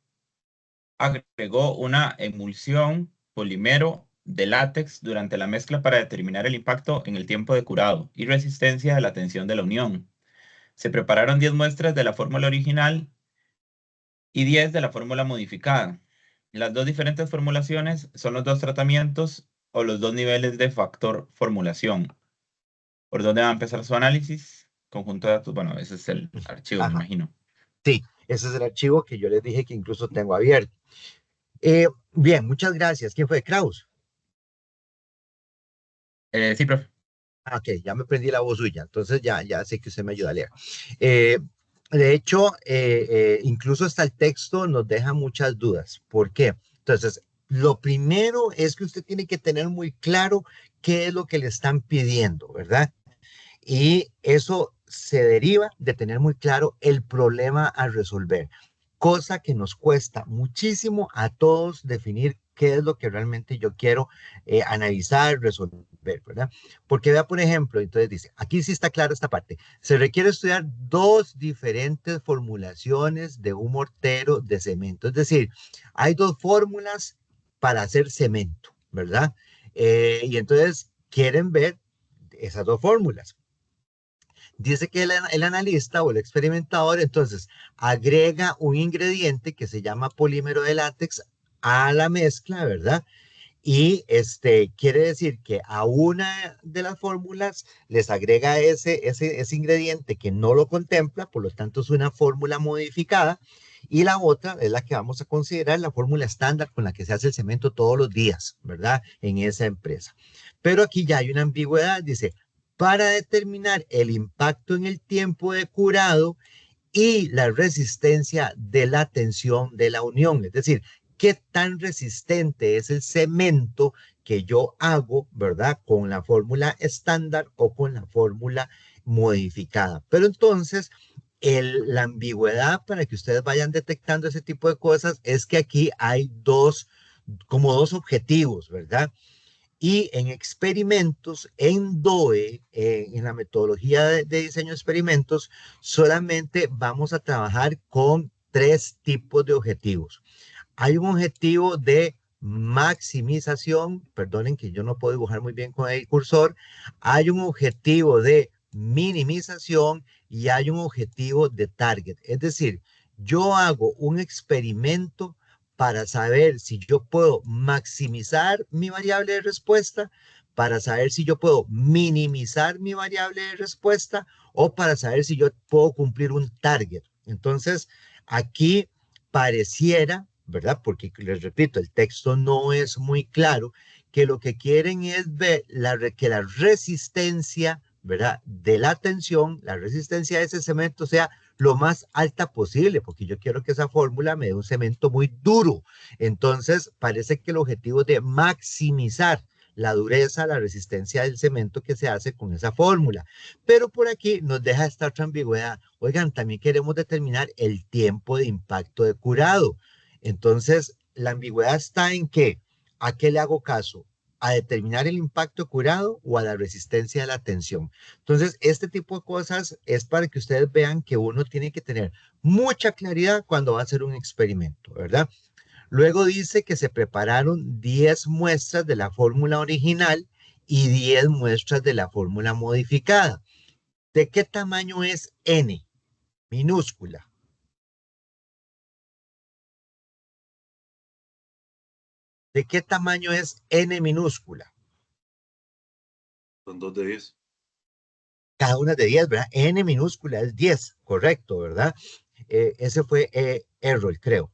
[SPEAKER 6] agregó una emulsión polímero de látex durante la mezcla para determinar el impacto en el tiempo de curado y resistencia de la tensión de la unión. Se prepararon 10 muestras de la fórmula original y 10 de la fórmula modificada. Las dos diferentes formulaciones son los dos tratamientos o los dos niveles de factor formulación. ¿Por dónde va a empezar su análisis? Conjunto de datos. Bueno, ese es el archivo, me
[SPEAKER 1] Ajá.
[SPEAKER 6] imagino.
[SPEAKER 1] Sí, ese es el archivo que yo les dije que incluso tengo abierto. Bien, muchas gracias. ¿Quién fue? Kraus.
[SPEAKER 6] Sí, profe.
[SPEAKER 1] Ok, ya me prendí la voz suya, entonces ya sé que usted me ayuda a leer. De hecho, incluso hasta el texto nos deja muchas dudas. ¿Por qué? Entonces, lo primero es que usted tiene que tener muy claro qué es lo que le están pidiendo, ¿verdad? Y eso se deriva de tener muy claro el problema a resolver, cosa que nos cuesta muchísimo a todos definir qué es lo que realmente yo quiero analizar, resolver, ¿verdad? Porque vea, por ejemplo, entonces dice, aquí sí está claro esta parte, se requiere estudiar dos diferentes formulaciones de un mortero de cemento, es decir, hay dos fórmulas para hacer cemento, ¿verdad? Y entonces quieren ver esas dos fórmulas. Dice que el analista o el experimentador entonces agrega un ingrediente que se llama polímero de látex a la mezcla, ¿verdad? Y quiere decir que a una de las fórmulas les agrega ese ingrediente que no lo contempla, por lo tanto es una fórmula modificada, y la otra es la que vamos a considerar la fórmula estándar con la que se hace el cemento todos los días, ¿verdad? En esa empresa. Pero aquí ya hay una ambigüedad, dice, para determinar el impacto en el tiempo de curado y la resistencia de la tensión de la unión, es decir, qué tan resistente es el cemento que yo hago, ¿verdad? Con la fórmula estándar o con la fórmula modificada. Pero entonces, la ambigüedad para que ustedes vayan detectando ese tipo de cosas es que aquí hay como dos objetivos, ¿verdad? Y en experimentos, en DOE, en la metodología de diseño de experimentos, solamente vamos a trabajar con tres tipos de objetivos. Hay un objetivo de maximización, perdonen que yo no puedo dibujar muy bien con el cursor, hay un objetivo de minimización y hay un objetivo de target. Es decir, yo hago un experimento para saber si yo puedo maximizar mi variable de respuesta, para saber si yo puedo minimizar mi variable de respuesta o para saber si yo puedo cumplir un target. Entonces, aquí pareciera, ¿verdad? Porque les repito, el texto no es muy claro, que lo que quieren es ver que la resistencia, ¿verdad? De la tensión, la resistencia de ese cemento sea lo más alta posible, porque yo quiero que esa fórmula me dé un cemento muy duro. Entonces, parece que el objetivo es de maximizar la dureza, la resistencia del cemento que se hace con esa fórmula. Pero por aquí nos deja esta otra ambigüedad. Oigan, también queremos determinar el tiempo de impacto de curado. Entonces, la ambigüedad está en que, ¿a qué le hago caso? ¿A determinar el impacto curado o a la resistencia de la tensión? Entonces, este tipo de cosas es para que ustedes vean que uno tiene que tener mucha claridad cuando va a hacer un experimento, ¿verdad? Luego dice que se prepararon 10 muestras de la fórmula original y 10 muestras de la fórmula modificada. ¿De qué tamaño es N? Minúscula. ¿De qué tamaño es N minúscula?
[SPEAKER 4] Son 2 de 10.
[SPEAKER 1] Cada una de 10, ¿verdad? N minúscula es 10, correcto, ¿verdad? Ese fue error, creo.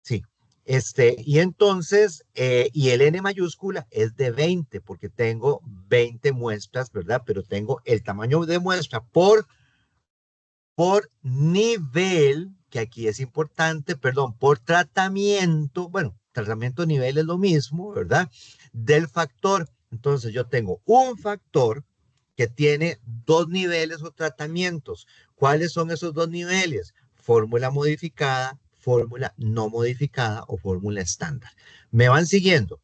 [SPEAKER 1] Sí. Y entonces, y el N mayúscula es de 20, porque tengo 20 muestras, ¿verdad? Pero tengo el tamaño de muestra por nivel, que aquí es importante, perdón, por tratamiento, bueno, tratamiento nivel es lo mismo, ¿verdad? Del factor. Entonces yo tengo un factor que tiene dos niveles o tratamientos. ¿Cuáles son esos dos niveles? Fórmula modificada, fórmula no modificada o fórmula estándar. ¿Me van siguiendo?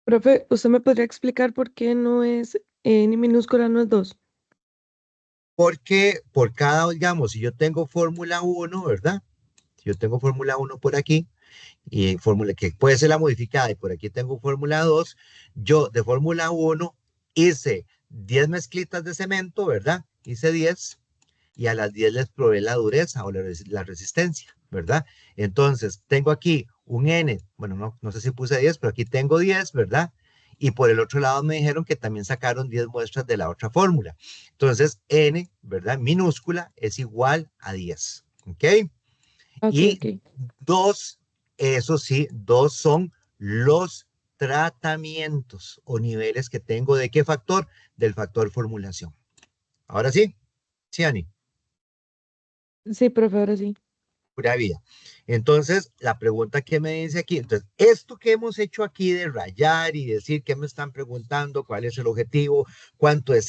[SPEAKER 5] Profe, ¿usted me podría explicar por qué no es N minúscula, no es 2?
[SPEAKER 1] Porque por cada, digamos, si yo tengo fórmula 1, ¿verdad? Si yo tengo fórmula 1 por aquí, y fórmula que puede ser la modificada, y por aquí tengo fórmula 2, yo de fórmula 1 hice 10 mezclitas de cemento, ¿verdad? Hice 10 y a las 10 les probé la dureza o la resistencia, ¿verdad? Entonces, tengo aquí un N, bueno, no sé si puse 10, pero aquí tengo 10, ¿verdad? Y por el otro lado me dijeron que también sacaron 10 muestras de la otra fórmula. Entonces, N, ¿verdad? Minúscula es igual a 10, ¿ok?
[SPEAKER 5] Ok,
[SPEAKER 1] Y
[SPEAKER 5] ok.
[SPEAKER 1] 2, eso sí, 2 son los tratamientos o niveles que tengo de qué factor, del factor formulación. Ahora sí, sí, Ani.
[SPEAKER 5] Sí, profe, ahora sí.
[SPEAKER 1] Pura vida. Entonces, la pregunta que me dice aquí, entonces, esto que hemos hecho aquí de rayar y decir qué me están preguntando, cuál es el objetivo, cuánto es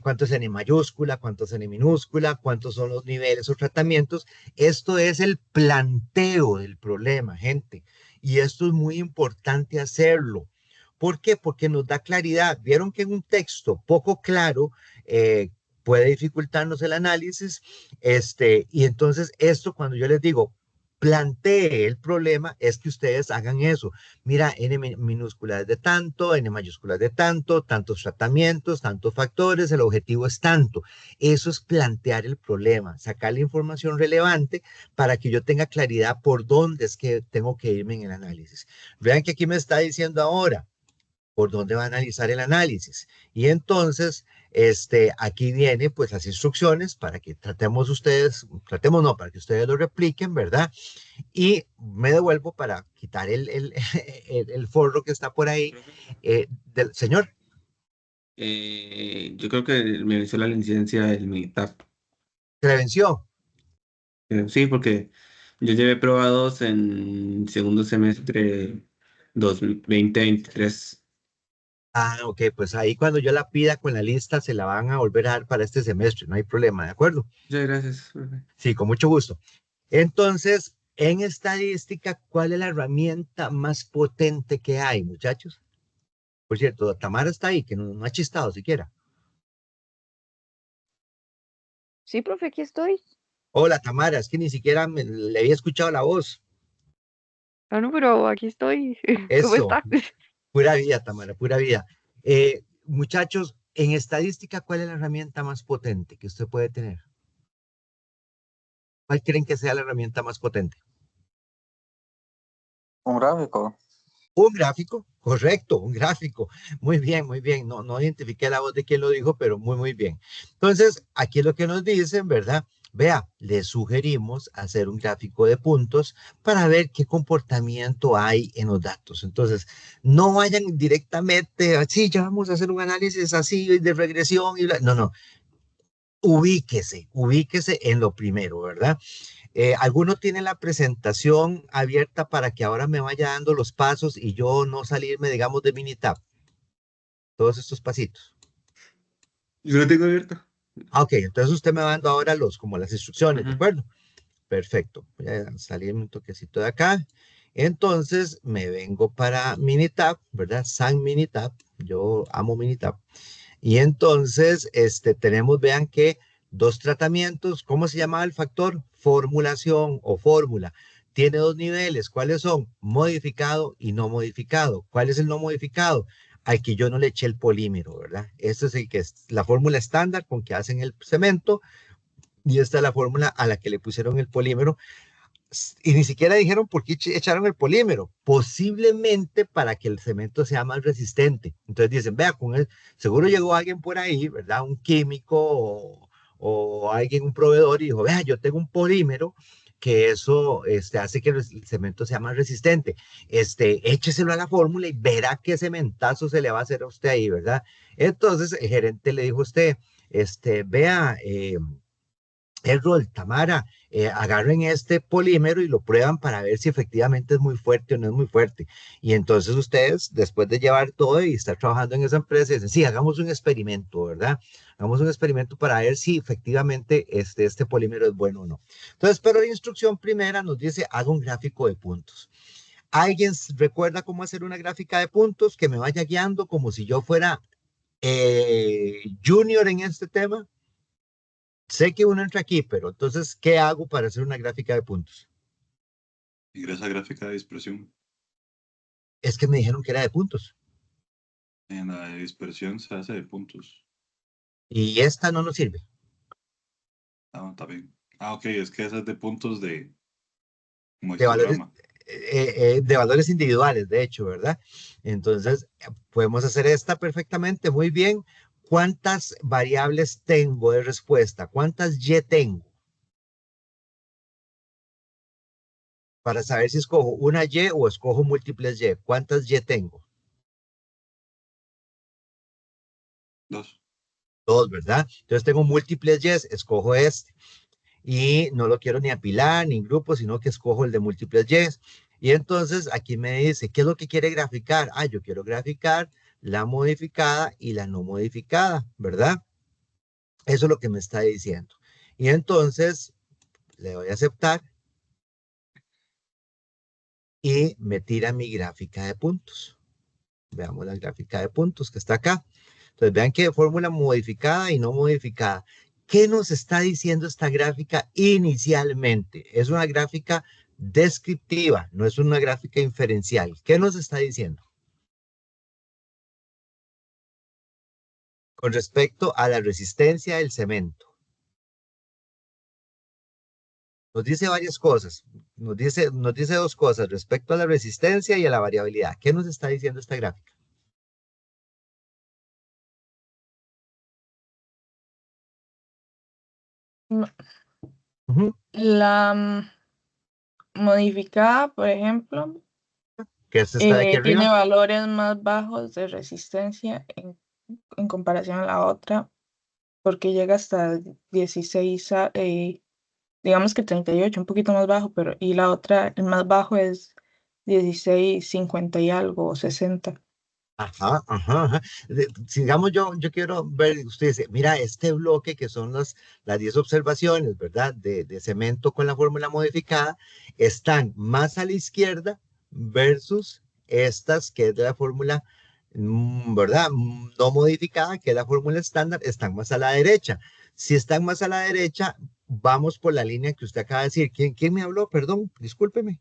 [SPEAKER 1] cuánto es N mayúscula, cuánto es N minúscula, cuántos son los niveles o tratamientos, esto es el planteo del problema, gente. Y esto es muy importante hacerlo. ¿Por qué? Porque nos da claridad. Vieron que en un texto poco claro, puede dificultarnos el análisis, y entonces esto cuando yo les digo, plantee el problema, es que ustedes hagan eso. Mira, N minúscula es de tanto, N mayúscula es de tanto, tantos tratamientos, tantos factores, el objetivo es tanto. Eso es plantear el problema, sacar la información relevante para que yo tenga claridad por dónde es que tengo que irme en el análisis. Vean que aquí me está diciendo ahora, por dónde va a analizar el análisis. Y entonces, aquí viene pues las instrucciones para que tratemos no, para que ustedes lo repliquen, ¿verdad? Y me devuelvo para quitar el forro que está por ahí. Del señor,
[SPEAKER 2] Yo creo que me venció la licencia del Minitab.
[SPEAKER 1] se le venció.
[SPEAKER 2] Sí, porque yo llevé prueba 2 en segundo semestre 2023.
[SPEAKER 1] Ah, ok, pues ahí cuando yo la pida con la lista se la van a volver a dar para este semestre, no hay problema, ¿de acuerdo?
[SPEAKER 2] Muchas gracias, profe.
[SPEAKER 1] Sí, con mucho gusto. Entonces, en estadística, ¿cuál es la herramienta más potente que hay, muchachos? Por cierto, Tamara está ahí, que no ha chistado siquiera.
[SPEAKER 7] Sí, profe, aquí estoy.
[SPEAKER 1] Hola, Tamara, es que ni siquiera le había escuchado la voz.
[SPEAKER 7] Ah, no, pero aquí estoy. ¿Cómo
[SPEAKER 1] Eso,
[SPEAKER 7] está?
[SPEAKER 1] pura vida, Tamara, pura vida. Muchachos, en estadística, ¿cuál es la herramienta más potente que usted puede tener? ¿Cuál creen que sea la herramienta más potente?
[SPEAKER 8] Un gráfico.
[SPEAKER 1] Un gráfico, correcto, un gráfico. Muy bien, muy bien. No identifiqué la voz de quien lo dijo, pero muy, muy bien. Entonces, aquí es lo que nos dicen, ¿verdad? Vea, le sugerimos hacer un gráfico de puntos para ver qué comportamiento hay en los datos. Entonces, no vayan directamente así, ya vamos a hacer un análisis así de regresión y no, no. Ubíquese en lo primero, ¿verdad? ¿Alguno tiene la presentación abierta para que ahora me vaya dando los pasos y yo no salirme, digamos, de Minitab? Todos estos pasitos.
[SPEAKER 2] Yo lo tengo abierto.
[SPEAKER 1] Ah, ok, entonces usted me va dando ahora como las instrucciones, ¿de
[SPEAKER 2] Ujú.
[SPEAKER 1] acuerdo? Perfecto. Voy a salir un toquecito de acá. Entonces me vengo para Minitab, ¿verdad? San Minitab. Yo amo Minitab. Y entonces, tenemos, vean que dos tratamientos, ¿cómo se llamaba el factor? Formulación o fórmula. Tiene dos niveles, ¿cuáles son? Modificado y no modificado. ¿Cuál es el no modificado? Al que yo no le eché el polímero, ¿verdad? Este es el que es la fórmula estándar con que hacen el cemento y esta es la fórmula a la que le pusieron el polímero y ni siquiera dijeron por qué echaron el polímero, posiblemente para que el cemento sea más resistente. Entonces dicen, vea, seguro llegó alguien por ahí, ¿verdad? Un químico o alguien, un proveedor, y dijo, vea, yo tengo un polímero que eso hace que el cemento sea más resistente. Écheselo a la fórmula y verá qué cementazo se le va a hacer a usted ahí, ¿verdad? Entonces el gerente le dijo a usted, vea, Errol, Tamara, agarren este polímero y lo prueban para ver si efectivamente es muy fuerte o no es muy fuerte. Y entonces ustedes, después de llevar todo y estar trabajando en esa empresa, dicen, sí, hagamos un experimento, ¿verdad? Hagamos un experimento para ver si efectivamente este polímero es bueno o no. Entonces, pero la instrucción primera nos dice, haga un gráfico de puntos. ¿Alguien recuerda cómo hacer una gráfica de puntos? Que me vaya guiando como si yo fuera junior en este tema. Sé que uno entra aquí, pero entonces, ¿qué hago para hacer una gráfica de puntos?
[SPEAKER 4] Ingresa gráfica de dispersión.
[SPEAKER 1] Es que me dijeron que era de puntos.
[SPEAKER 4] En la de dispersión se hace de puntos.
[SPEAKER 1] Y esta no nos sirve.
[SPEAKER 4] Ah, está bien. Ah, ok, es que esa es de puntos como
[SPEAKER 1] De valores,
[SPEAKER 4] histograma.
[SPEAKER 1] de valores individuales, de hecho, ¿verdad? Entonces, podemos hacer esta perfectamente, muy bien. ¿Cuántas variables tengo de respuesta? ¿Cuántas Y tengo? Para saber si escojo una Y o escojo múltiples Y. ¿Cuántas Y tengo?
[SPEAKER 4] 2.
[SPEAKER 1] Dos, ¿verdad? Entonces tengo múltiples Y, escojo este. Y no lo quiero ni apilar ni en grupo, sino que escojo el de múltiples Y. Y entonces aquí me dice, ¿qué es lo que quiere graficar? Ah, yo quiero graficar la modificada y la no modificada, ¿verdad? Eso es lo que me está diciendo. Y entonces le doy a aceptar y me tira mi gráfica de puntos. Veamos la gráfica de puntos que está acá. Entonces vean que fórmula modificada y no modificada. ¿Qué nos está diciendo esta gráfica inicialmente? Es una gráfica descriptiva, no es una gráfica inferencial. ¿Qué nos está diciendo? Con respecto a la resistencia del cemento. Nos dice varias cosas. Nos dice dos cosas respecto a la resistencia y a la variabilidad. ¿Qué nos está diciendo esta gráfica?
[SPEAKER 3] La modificada, por ejemplo,
[SPEAKER 1] Que es esta de aquí
[SPEAKER 3] tiene
[SPEAKER 1] arriba.
[SPEAKER 3] valores más bajos de resistencia en comparación a la otra, porque llega hasta 16, digamos que 38, un poquito más bajo, pero y la otra, el más bajo es 16,50 y algo, o 60.
[SPEAKER 1] Ajá, ajá, ajá. Sigamos, yo quiero ver, usted dice, mira, este bloque que son las 10 observaciones, ¿verdad? De cemento con la fórmula modificada, están más a la izquierda versus estas que es de la fórmula, ¿verdad? No modificada, que es la fórmula estándar, están más a la derecha. Si están más a la derecha, vamos por la línea que usted acaba de decir. ¿Quién me habló? Perdón, discúlpeme.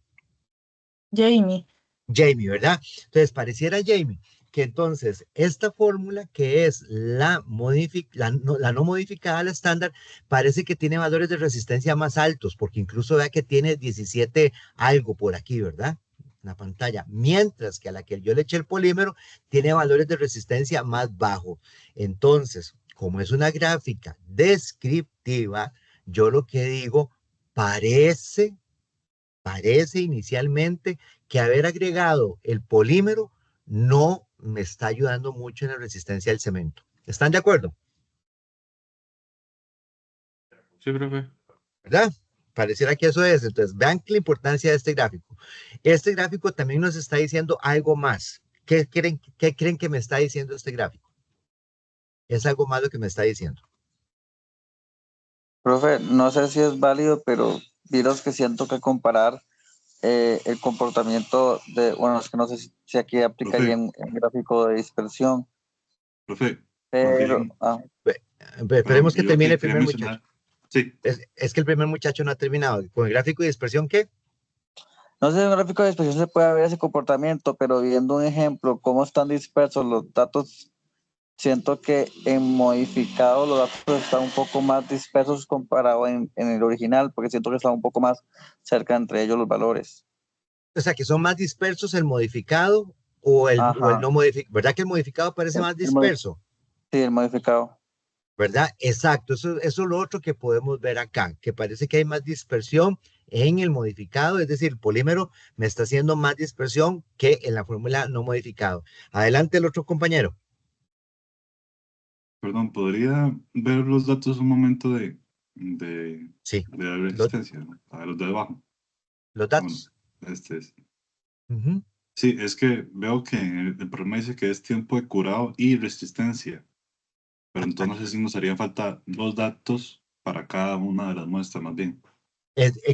[SPEAKER 3] Jamie,
[SPEAKER 1] Jamie, ¿verdad? Entonces, pareciera Jamie que entonces esta fórmula que es la no modificada, la estándar, parece que tiene valores de resistencia más altos, porque incluso vea que tiene 17 algo por aquí, ¿verdad? En la pantalla, mientras que a la que yo le eché el polímero tiene valores de resistencia más bajos. Entonces, como es una gráfica descriptiva, yo lo que digo, parece inicialmente que haber agregado el polímero no me está ayudando mucho en la resistencia del cemento. ¿Están de acuerdo?
[SPEAKER 2] Sí, profe.
[SPEAKER 1] ¿Verdad? Pareciera que eso es. Entonces, vean la importancia de este gráfico. Este gráfico también nos está diciendo algo más. ¿Qué creen que me está diciendo este gráfico? Es algo más lo que me está diciendo.
[SPEAKER 8] Profe, no sé si es válido, pero vieros que siento que comparar el comportamiento bueno, es que no sé si aquí aplicaría en gráfico de dispersión,
[SPEAKER 4] Profe, más
[SPEAKER 8] pero
[SPEAKER 4] bien,
[SPEAKER 1] Esperemos que
[SPEAKER 4] yo
[SPEAKER 1] termine el
[SPEAKER 4] quería
[SPEAKER 1] primer
[SPEAKER 4] mencionar.
[SPEAKER 1] muchacho.
[SPEAKER 4] Sí,
[SPEAKER 1] Es que el primer muchacho no ha terminado. ¿Con el gráfico de dispersión qué?
[SPEAKER 8] no sé si en un gráfico de dispersión se puede ver ese comportamiento, pero viendo un ejemplo, cómo están dispersos los datos, siento que en modificado los datos están un poco más dispersos comparado en el original, porque siento que están un poco más cerca entre ellos los valores.
[SPEAKER 1] O sea, que son más dispersos el modificado o el
[SPEAKER 8] Ajá.
[SPEAKER 1] no modificado. ¿Verdad que el modificado parece más disperso?
[SPEAKER 8] Sí, el modificado.
[SPEAKER 1] ¿Verdad? Exacto. Eso es lo otro que podemos ver acá, que parece que hay más dispersión en el modificado, es decir, el polímero me está haciendo más dispersión que en la fórmula no modificado. Adelante el otro compañero.
[SPEAKER 4] Perdón, ¿podría ver los datos un momento
[SPEAKER 1] Sí,
[SPEAKER 4] de la resistencia? ¿No? A ver, los de abajo.
[SPEAKER 1] los
[SPEAKER 4] Bueno,
[SPEAKER 1] datos.
[SPEAKER 4] este es.
[SPEAKER 1] Ujú.
[SPEAKER 4] Sí, es que veo que el programa dice que es tiempo de curado y resistencia, pero entonces no sé si nos harían falta los datos para cada una de las muestras, más bien.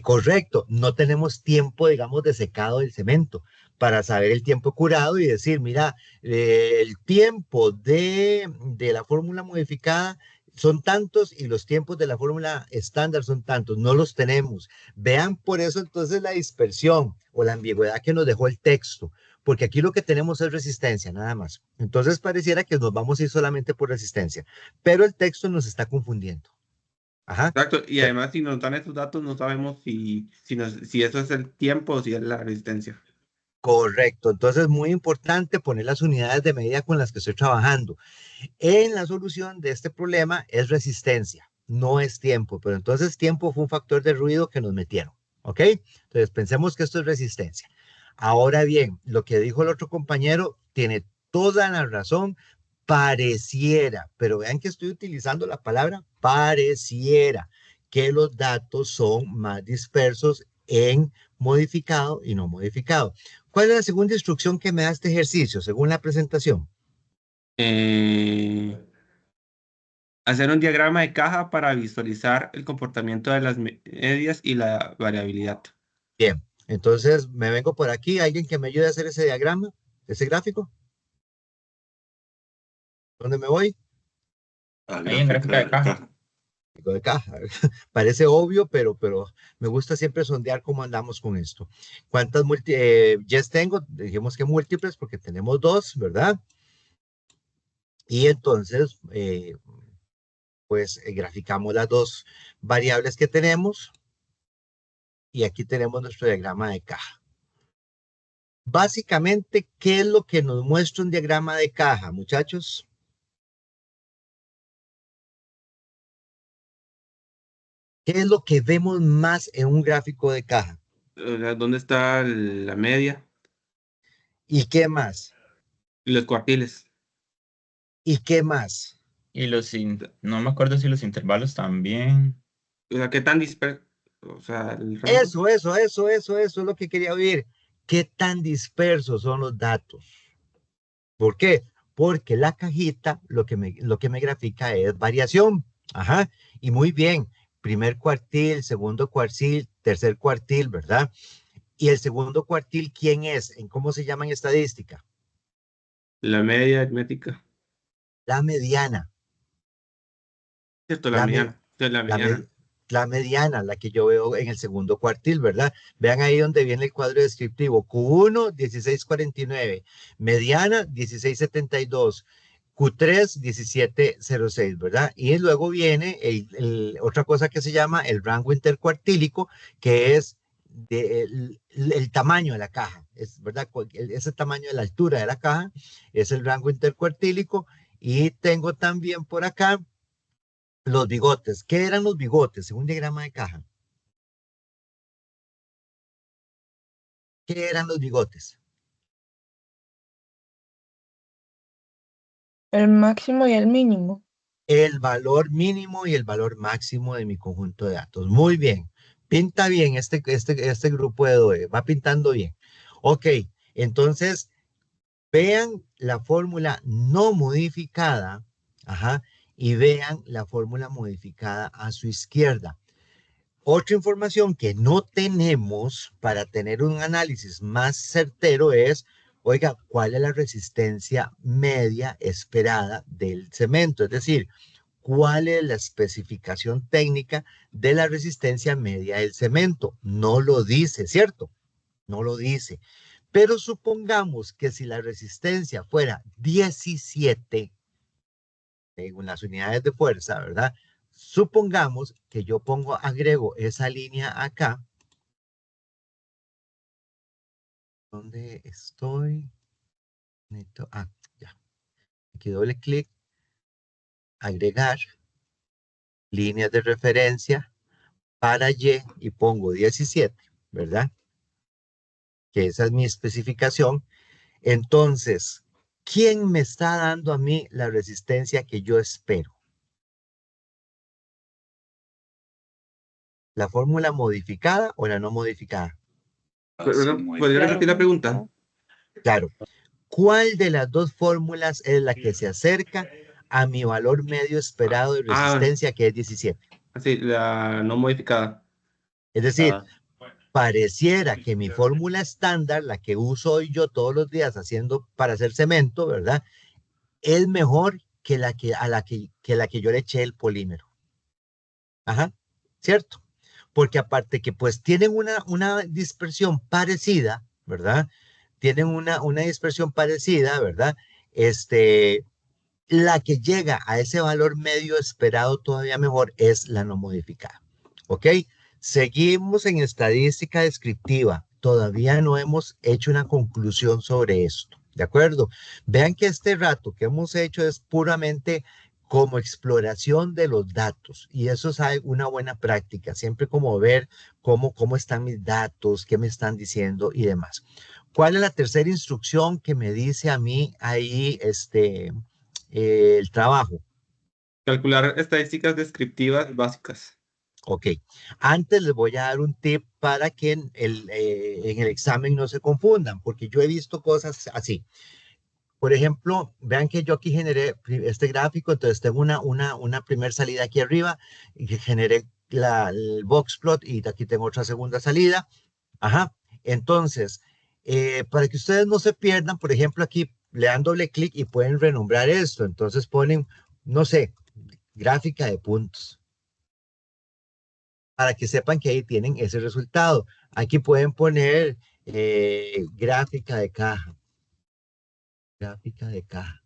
[SPEAKER 1] Correcto, no tenemos tiempo, digamos, de secado del cemento para saber el tiempo curado y decir, mira, el tiempo de la fórmula modificada son tantos y los tiempos de la fórmula estándar son tantos, no los tenemos. Vean por eso entonces la dispersión o la ambigüedad que nos dejó el texto, porque aquí lo que tenemos es resistencia, nada más. Entonces pareciera que nos vamos a ir solamente por resistencia, pero el texto nos está confundiendo. Ajá.
[SPEAKER 2] Exacto, y además si nos dan esos datos no sabemos si eso es el tiempo o si es la resistencia.
[SPEAKER 1] Correcto, entonces es muy importante poner las unidades de medida con las que estoy trabajando. En la solución de este problema es resistencia, no es tiempo, pero entonces tiempo fue un factor de ruido que nos metieron, ¿ok? Entonces pensemos que esto es resistencia. Ahora bien, lo que dijo el otro compañero tiene toda la razón, pareciera, pero vean que estoy utilizando la palabra pareciera, que los datos son más dispersos en modificado y no modificado. ¿Cuál es la segunda instrucción que me da este ejercicio según la presentación?
[SPEAKER 2] Hacer un diagrama de caja para visualizar el comportamiento de las medias y la variabilidad.
[SPEAKER 1] Bien, entonces me vengo por aquí. ¿Alguien que me ayude a hacer ese diagrama, ese gráfico? ¿Dónde me voy?
[SPEAKER 4] Ah,
[SPEAKER 6] Ahí en gráfica de caja.
[SPEAKER 1] Gráfico de caja. Parece obvio, pero me gusta siempre sondear cómo andamos con esto. ¿Cuántas yes tengo? Dijimos que múltiples porque tenemos dos, ¿verdad? Y entonces, pues graficamos las dos variables que tenemos y aquí tenemos nuestro diagrama de caja. Básicamente, ¿qué es lo que nos muestra un diagrama de caja, muchachos? ¿Qué es lo que vemos más en un gráfico de caja?
[SPEAKER 2] ¿Dónde está la media
[SPEAKER 1] ¿Y qué más?
[SPEAKER 2] y los cuartiles?
[SPEAKER 1] ¿Y qué más?
[SPEAKER 6] Y no me acuerdo si los intervalos también.
[SPEAKER 2] O sea, ¿qué tan disperso? O sea, el rango.
[SPEAKER 1] Eso es lo que quería oír. ¿Qué tan dispersos son los datos? ¿Por qué? Porque la cajita lo que me grafica es variación. Ajá. Y muy bien. Primer cuartil, segundo cuartil, tercer cuartil, ¿verdad? Y el segundo cuartil, ¿quién es? ¿En cómo se llama en estadística?
[SPEAKER 2] La media aritmética.
[SPEAKER 1] La mediana.
[SPEAKER 2] Cierto, la
[SPEAKER 1] La, me-
[SPEAKER 2] mediana. Sí, la
[SPEAKER 1] la,
[SPEAKER 2] mediana.
[SPEAKER 1] me- la mediana, la que yo veo en el segundo cuartil, ¿verdad? Vean ahí donde viene el cuadro descriptivo. Q1, 1649. Mediana, 1672. Q3, 1706, ¿verdad? Y luego viene otra cosa que se llama el rango intercuartílico, que es el tamaño de la caja, es verdad, ese tamaño de la altura de la caja es el rango intercuartílico. Y tengo también por acá los bigotes. ¿Qué eran los bigotes según diagrama de caja? ¿Qué eran los bigotes?
[SPEAKER 3] El máximo y el mínimo.
[SPEAKER 1] El valor mínimo y el valor máximo de mi conjunto de datos. Muy bien. Pinta bien este grupo de DOE. Va pintando bien. Ok, entonces vean la fórmula no modificada, ajá, y vean la fórmula modificada a su izquierda. Otra información que no tenemos para tener un análisis más certero es, oiga, ¿cuál es la resistencia media esperada del cemento? Es decir, ¿cuál es la especificación técnica de la resistencia media del cemento? No lo dice, ¿cierto? No lo dice. Pero supongamos que si la resistencia fuera 17, según las unidades de fuerza, ¿verdad? Supongamos que yo agrego esa línea acá. ¿Dónde estoy? Ya. Aquí doble clic, agregar, líneas de referencia, para Y y pongo 17, ¿verdad? Que esa es mi especificación. Entonces, ¿quién me está dando a mí la resistencia que yo espero? ¿La fórmula modificada o la no modificada?
[SPEAKER 2] ¿Podría repetir la pregunta?
[SPEAKER 1] Claro. ¿Cuál de las dos fórmulas es la que se acerca a mi valor medio esperado de resistencia, que es 17?
[SPEAKER 2] Sí, la no modificada.
[SPEAKER 1] Es decir, pareciera que mi fórmula estándar, la que uso hoy yo todos los días haciendo para hacer cemento, ¿verdad? Es mejor que la que yo le eché el polímero. Ajá, ¿cierto? Porque aparte que pues tienen una dispersión parecida, ¿verdad? Tienen una dispersión parecida, ¿verdad? La que llega a ese valor medio esperado todavía mejor es la no modificada. ¿Ok? Seguimos en estadística descriptiva. Todavía no hemos hecho una conclusión sobre esto. ¿De acuerdo? Vean que este rato que hemos hecho es puramente como exploración de los datos y eso es una buena práctica, siempre como ver cómo están mis datos, qué me están diciendo y demás. ¿Cuál es la tercera instrucción que me dice a mí ahí el trabajo?
[SPEAKER 2] Calcular estadísticas descriptivas básicas.
[SPEAKER 1] Ok, antes les voy a dar un tip para que en el examen no se confundan, porque yo he visto cosas así. Por ejemplo, vean que yo aquí generé este gráfico, entonces tengo una primera salida aquí arriba y que generé el box plot y aquí tengo otra segunda salida. Ajá, entonces, para que ustedes no se pierdan, por ejemplo, aquí le dan doble clic y pueden renombrar esto. Entonces ponen, no sé, gráfica de puntos, para que sepan que ahí tienen ese resultado. Aquí pueden poner gráfica de caja, gráfica de caja.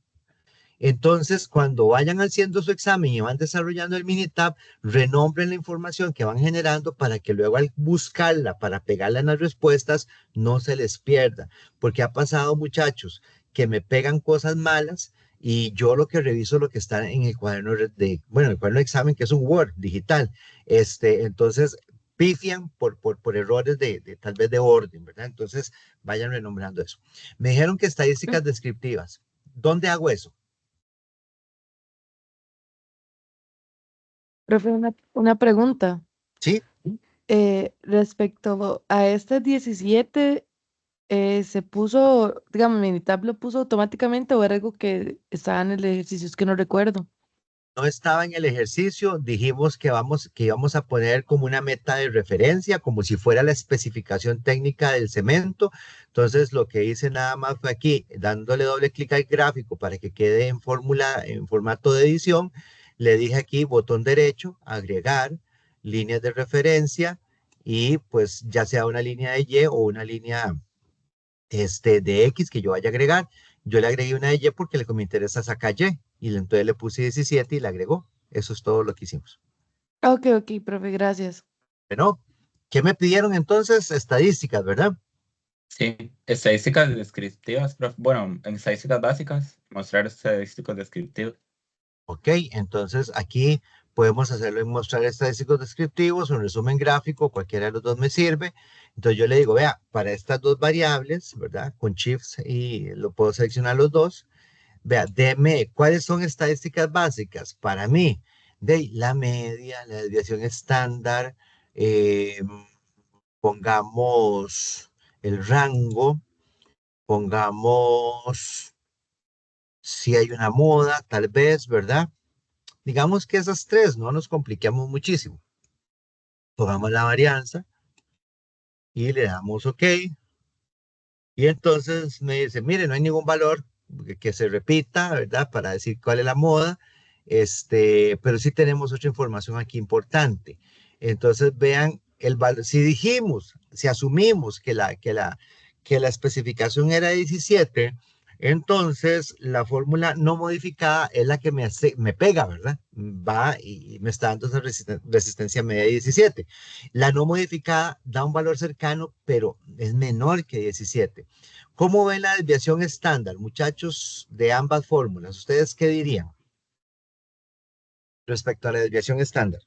[SPEAKER 1] Entonces, cuando vayan haciendo su examen y van desarrollando el Minitab, renombren la información que van generando para que luego al buscarla, para pegarla en las respuestas, no se les pierda. Porque ha pasado, muchachos, que me pegan cosas malas y yo lo que reviso es lo que está en el cuaderno el cuaderno de examen, que es un Word digital. Entonces, pifian por errores tal vez de orden, ¿verdad? Entonces, vayan renombrando eso. Me dijeron que estadísticas descriptivas. ¿Dónde hago eso?
[SPEAKER 5] Profe, una pregunta.
[SPEAKER 1] Sí.
[SPEAKER 5] Respecto a este 17, ¿se puso, digamos, Minitab lo puso automáticamente o era algo que estaba en el ejercicio? Es que no recuerdo.
[SPEAKER 1] No estaba en el ejercicio, dijimos que íbamos a poner como una meta de referencia, como si fuera la especificación técnica del cemento. Entonces, lo que hice nada más fue aquí, dándole doble clic al gráfico para que quede en fórmula, en formato de edición. Le dije aquí, botón derecho, agregar, líneas de referencia, y pues ya sea una línea de Y o una línea de X que yo vaya a agregar. Yo le agregué una de Y porque me interesa sacar Y. Y entonces le puse 17 y le agregó. Eso es todo lo que hicimos.
[SPEAKER 5] Ok, ok, profe, gracias.
[SPEAKER 1] Bueno, ¿qué me pidieron entonces? Estadísticas, ¿verdad?
[SPEAKER 6] Sí, estadísticas descriptivas, profe. Bueno, en estadísticas básicas, mostrar estadísticos descriptivos.
[SPEAKER 1] Ok, entonces aquí podemos hacerlo en mostrar estadísticos descriptivos, un resumen gráfico, cualquiera de los dos me sirve. Entonces yo le digo, vea, para estas dos variables, ¿verdad? Con shifts y lo puedo seleccionar los dos. Vea, deme, ¿cuáles son estadísticas básicas? Para mí, de la media, la desviación estándar, eh, pongamos el rango, pongamos si hay una moda, tal vez, ¿verdad? Digamos que esas tres, no nos compliquemos muchísimo. Pongamos la varianza y le damos OK. Y entonces me dice, mire, no hay ningún valor que se repita, ¿verdad? Para decir cuál es la moda, pero sí tenemos otra información aquí importante. Entonces vean el valor, si dijimos, si asumimos que la especificación era 17, entonces la fórmula no modificada es la que me pega, ¿verdad? Va y me está dando esa resistencia media 17. La no modificada da un valor cercano, pero es menor que 17. ¿Cómo ven la desviación estándar, muchachos, de ambas fórmulas? ¿Ustedes qué dirían respecto a la desviación estándar?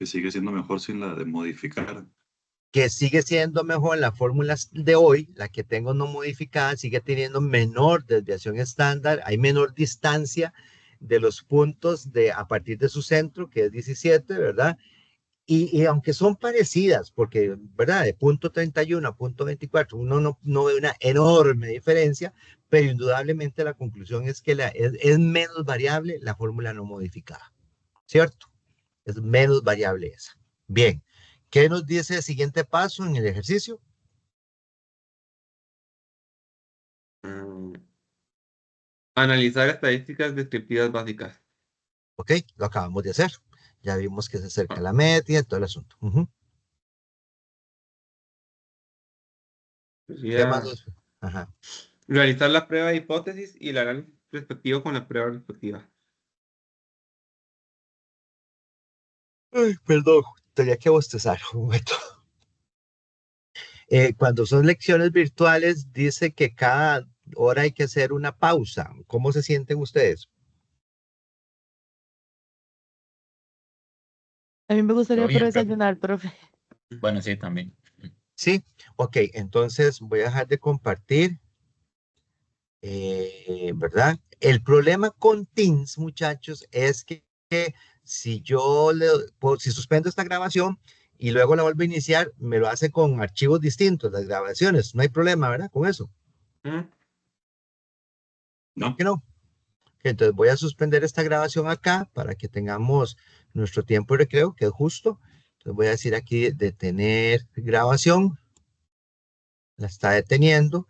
[SPEAKER 4] Que sigue siendo mejor sin la de modificar.
[SPEAKER 1] Que sigue siendo mejor la fórmula de hoy, la que tengo no modificada, sigue teniendo menor desviación estándar, hay menor distancia de los puntos a partir de su centro, que es 17, ¿verdad? Y aunque son parecidas, porque, ¿verdad? De punto 31 a punto 24, uno no ve una enorme diferencia, pero indudablemente la conclusión es que es menos variable la fórmula no modificada, ¿cierto? Es menos variable esa. Bien. ¿Qué nos dice el siguiente paso en el ejercicio?
[SPEAKER 2] Analizar estadísticas descriptivas básicas.
[SPEAKER 1] Ok, lo acabamos de hacer. Ya vimos que se acerca la media, todo el asunto. ¿Qué más? Ajá.
[SPEAKER 2] Realizar la prueba de hipótesis y el análisis respectivo con la prueba respectiva.
[SPEAKER 1] Ay, perdón, tenía que bostezar un momento. Cuando son lecciones virtuales, dice que cada hora hay que hacer una pausa. ¿Cómo se sienten ustedes?
[SPEAKER 5] A mí me gustaría
[SPEAKER 6] Todo bien,
[SPEAKER 5] por
[SPEAKER 6] profe.
[SPEAKER 5] desayunar, profe.
[SPEAKER 6] Bueno, sí, también.
[SPEAKER 1] Sí, ok, entonces voy a dejar de compartir, ¿verdad? El problema con Teams, muchachos, es que si si suspendo esta grabación y luego la vuelvo a iniciar, me lo hace con archivos distintos, las grabaciones. No hay problema, ¿verdad? Con eso.
[SPEAKER 4] No.
[SPEAKER 1] ¿Qué no? Entonces voy a suspender esta grabación acá para que tengamos nuestro tiempo de recreo, que es justo. Entonces voy a decir aquí detener grabación. La está deteniendo.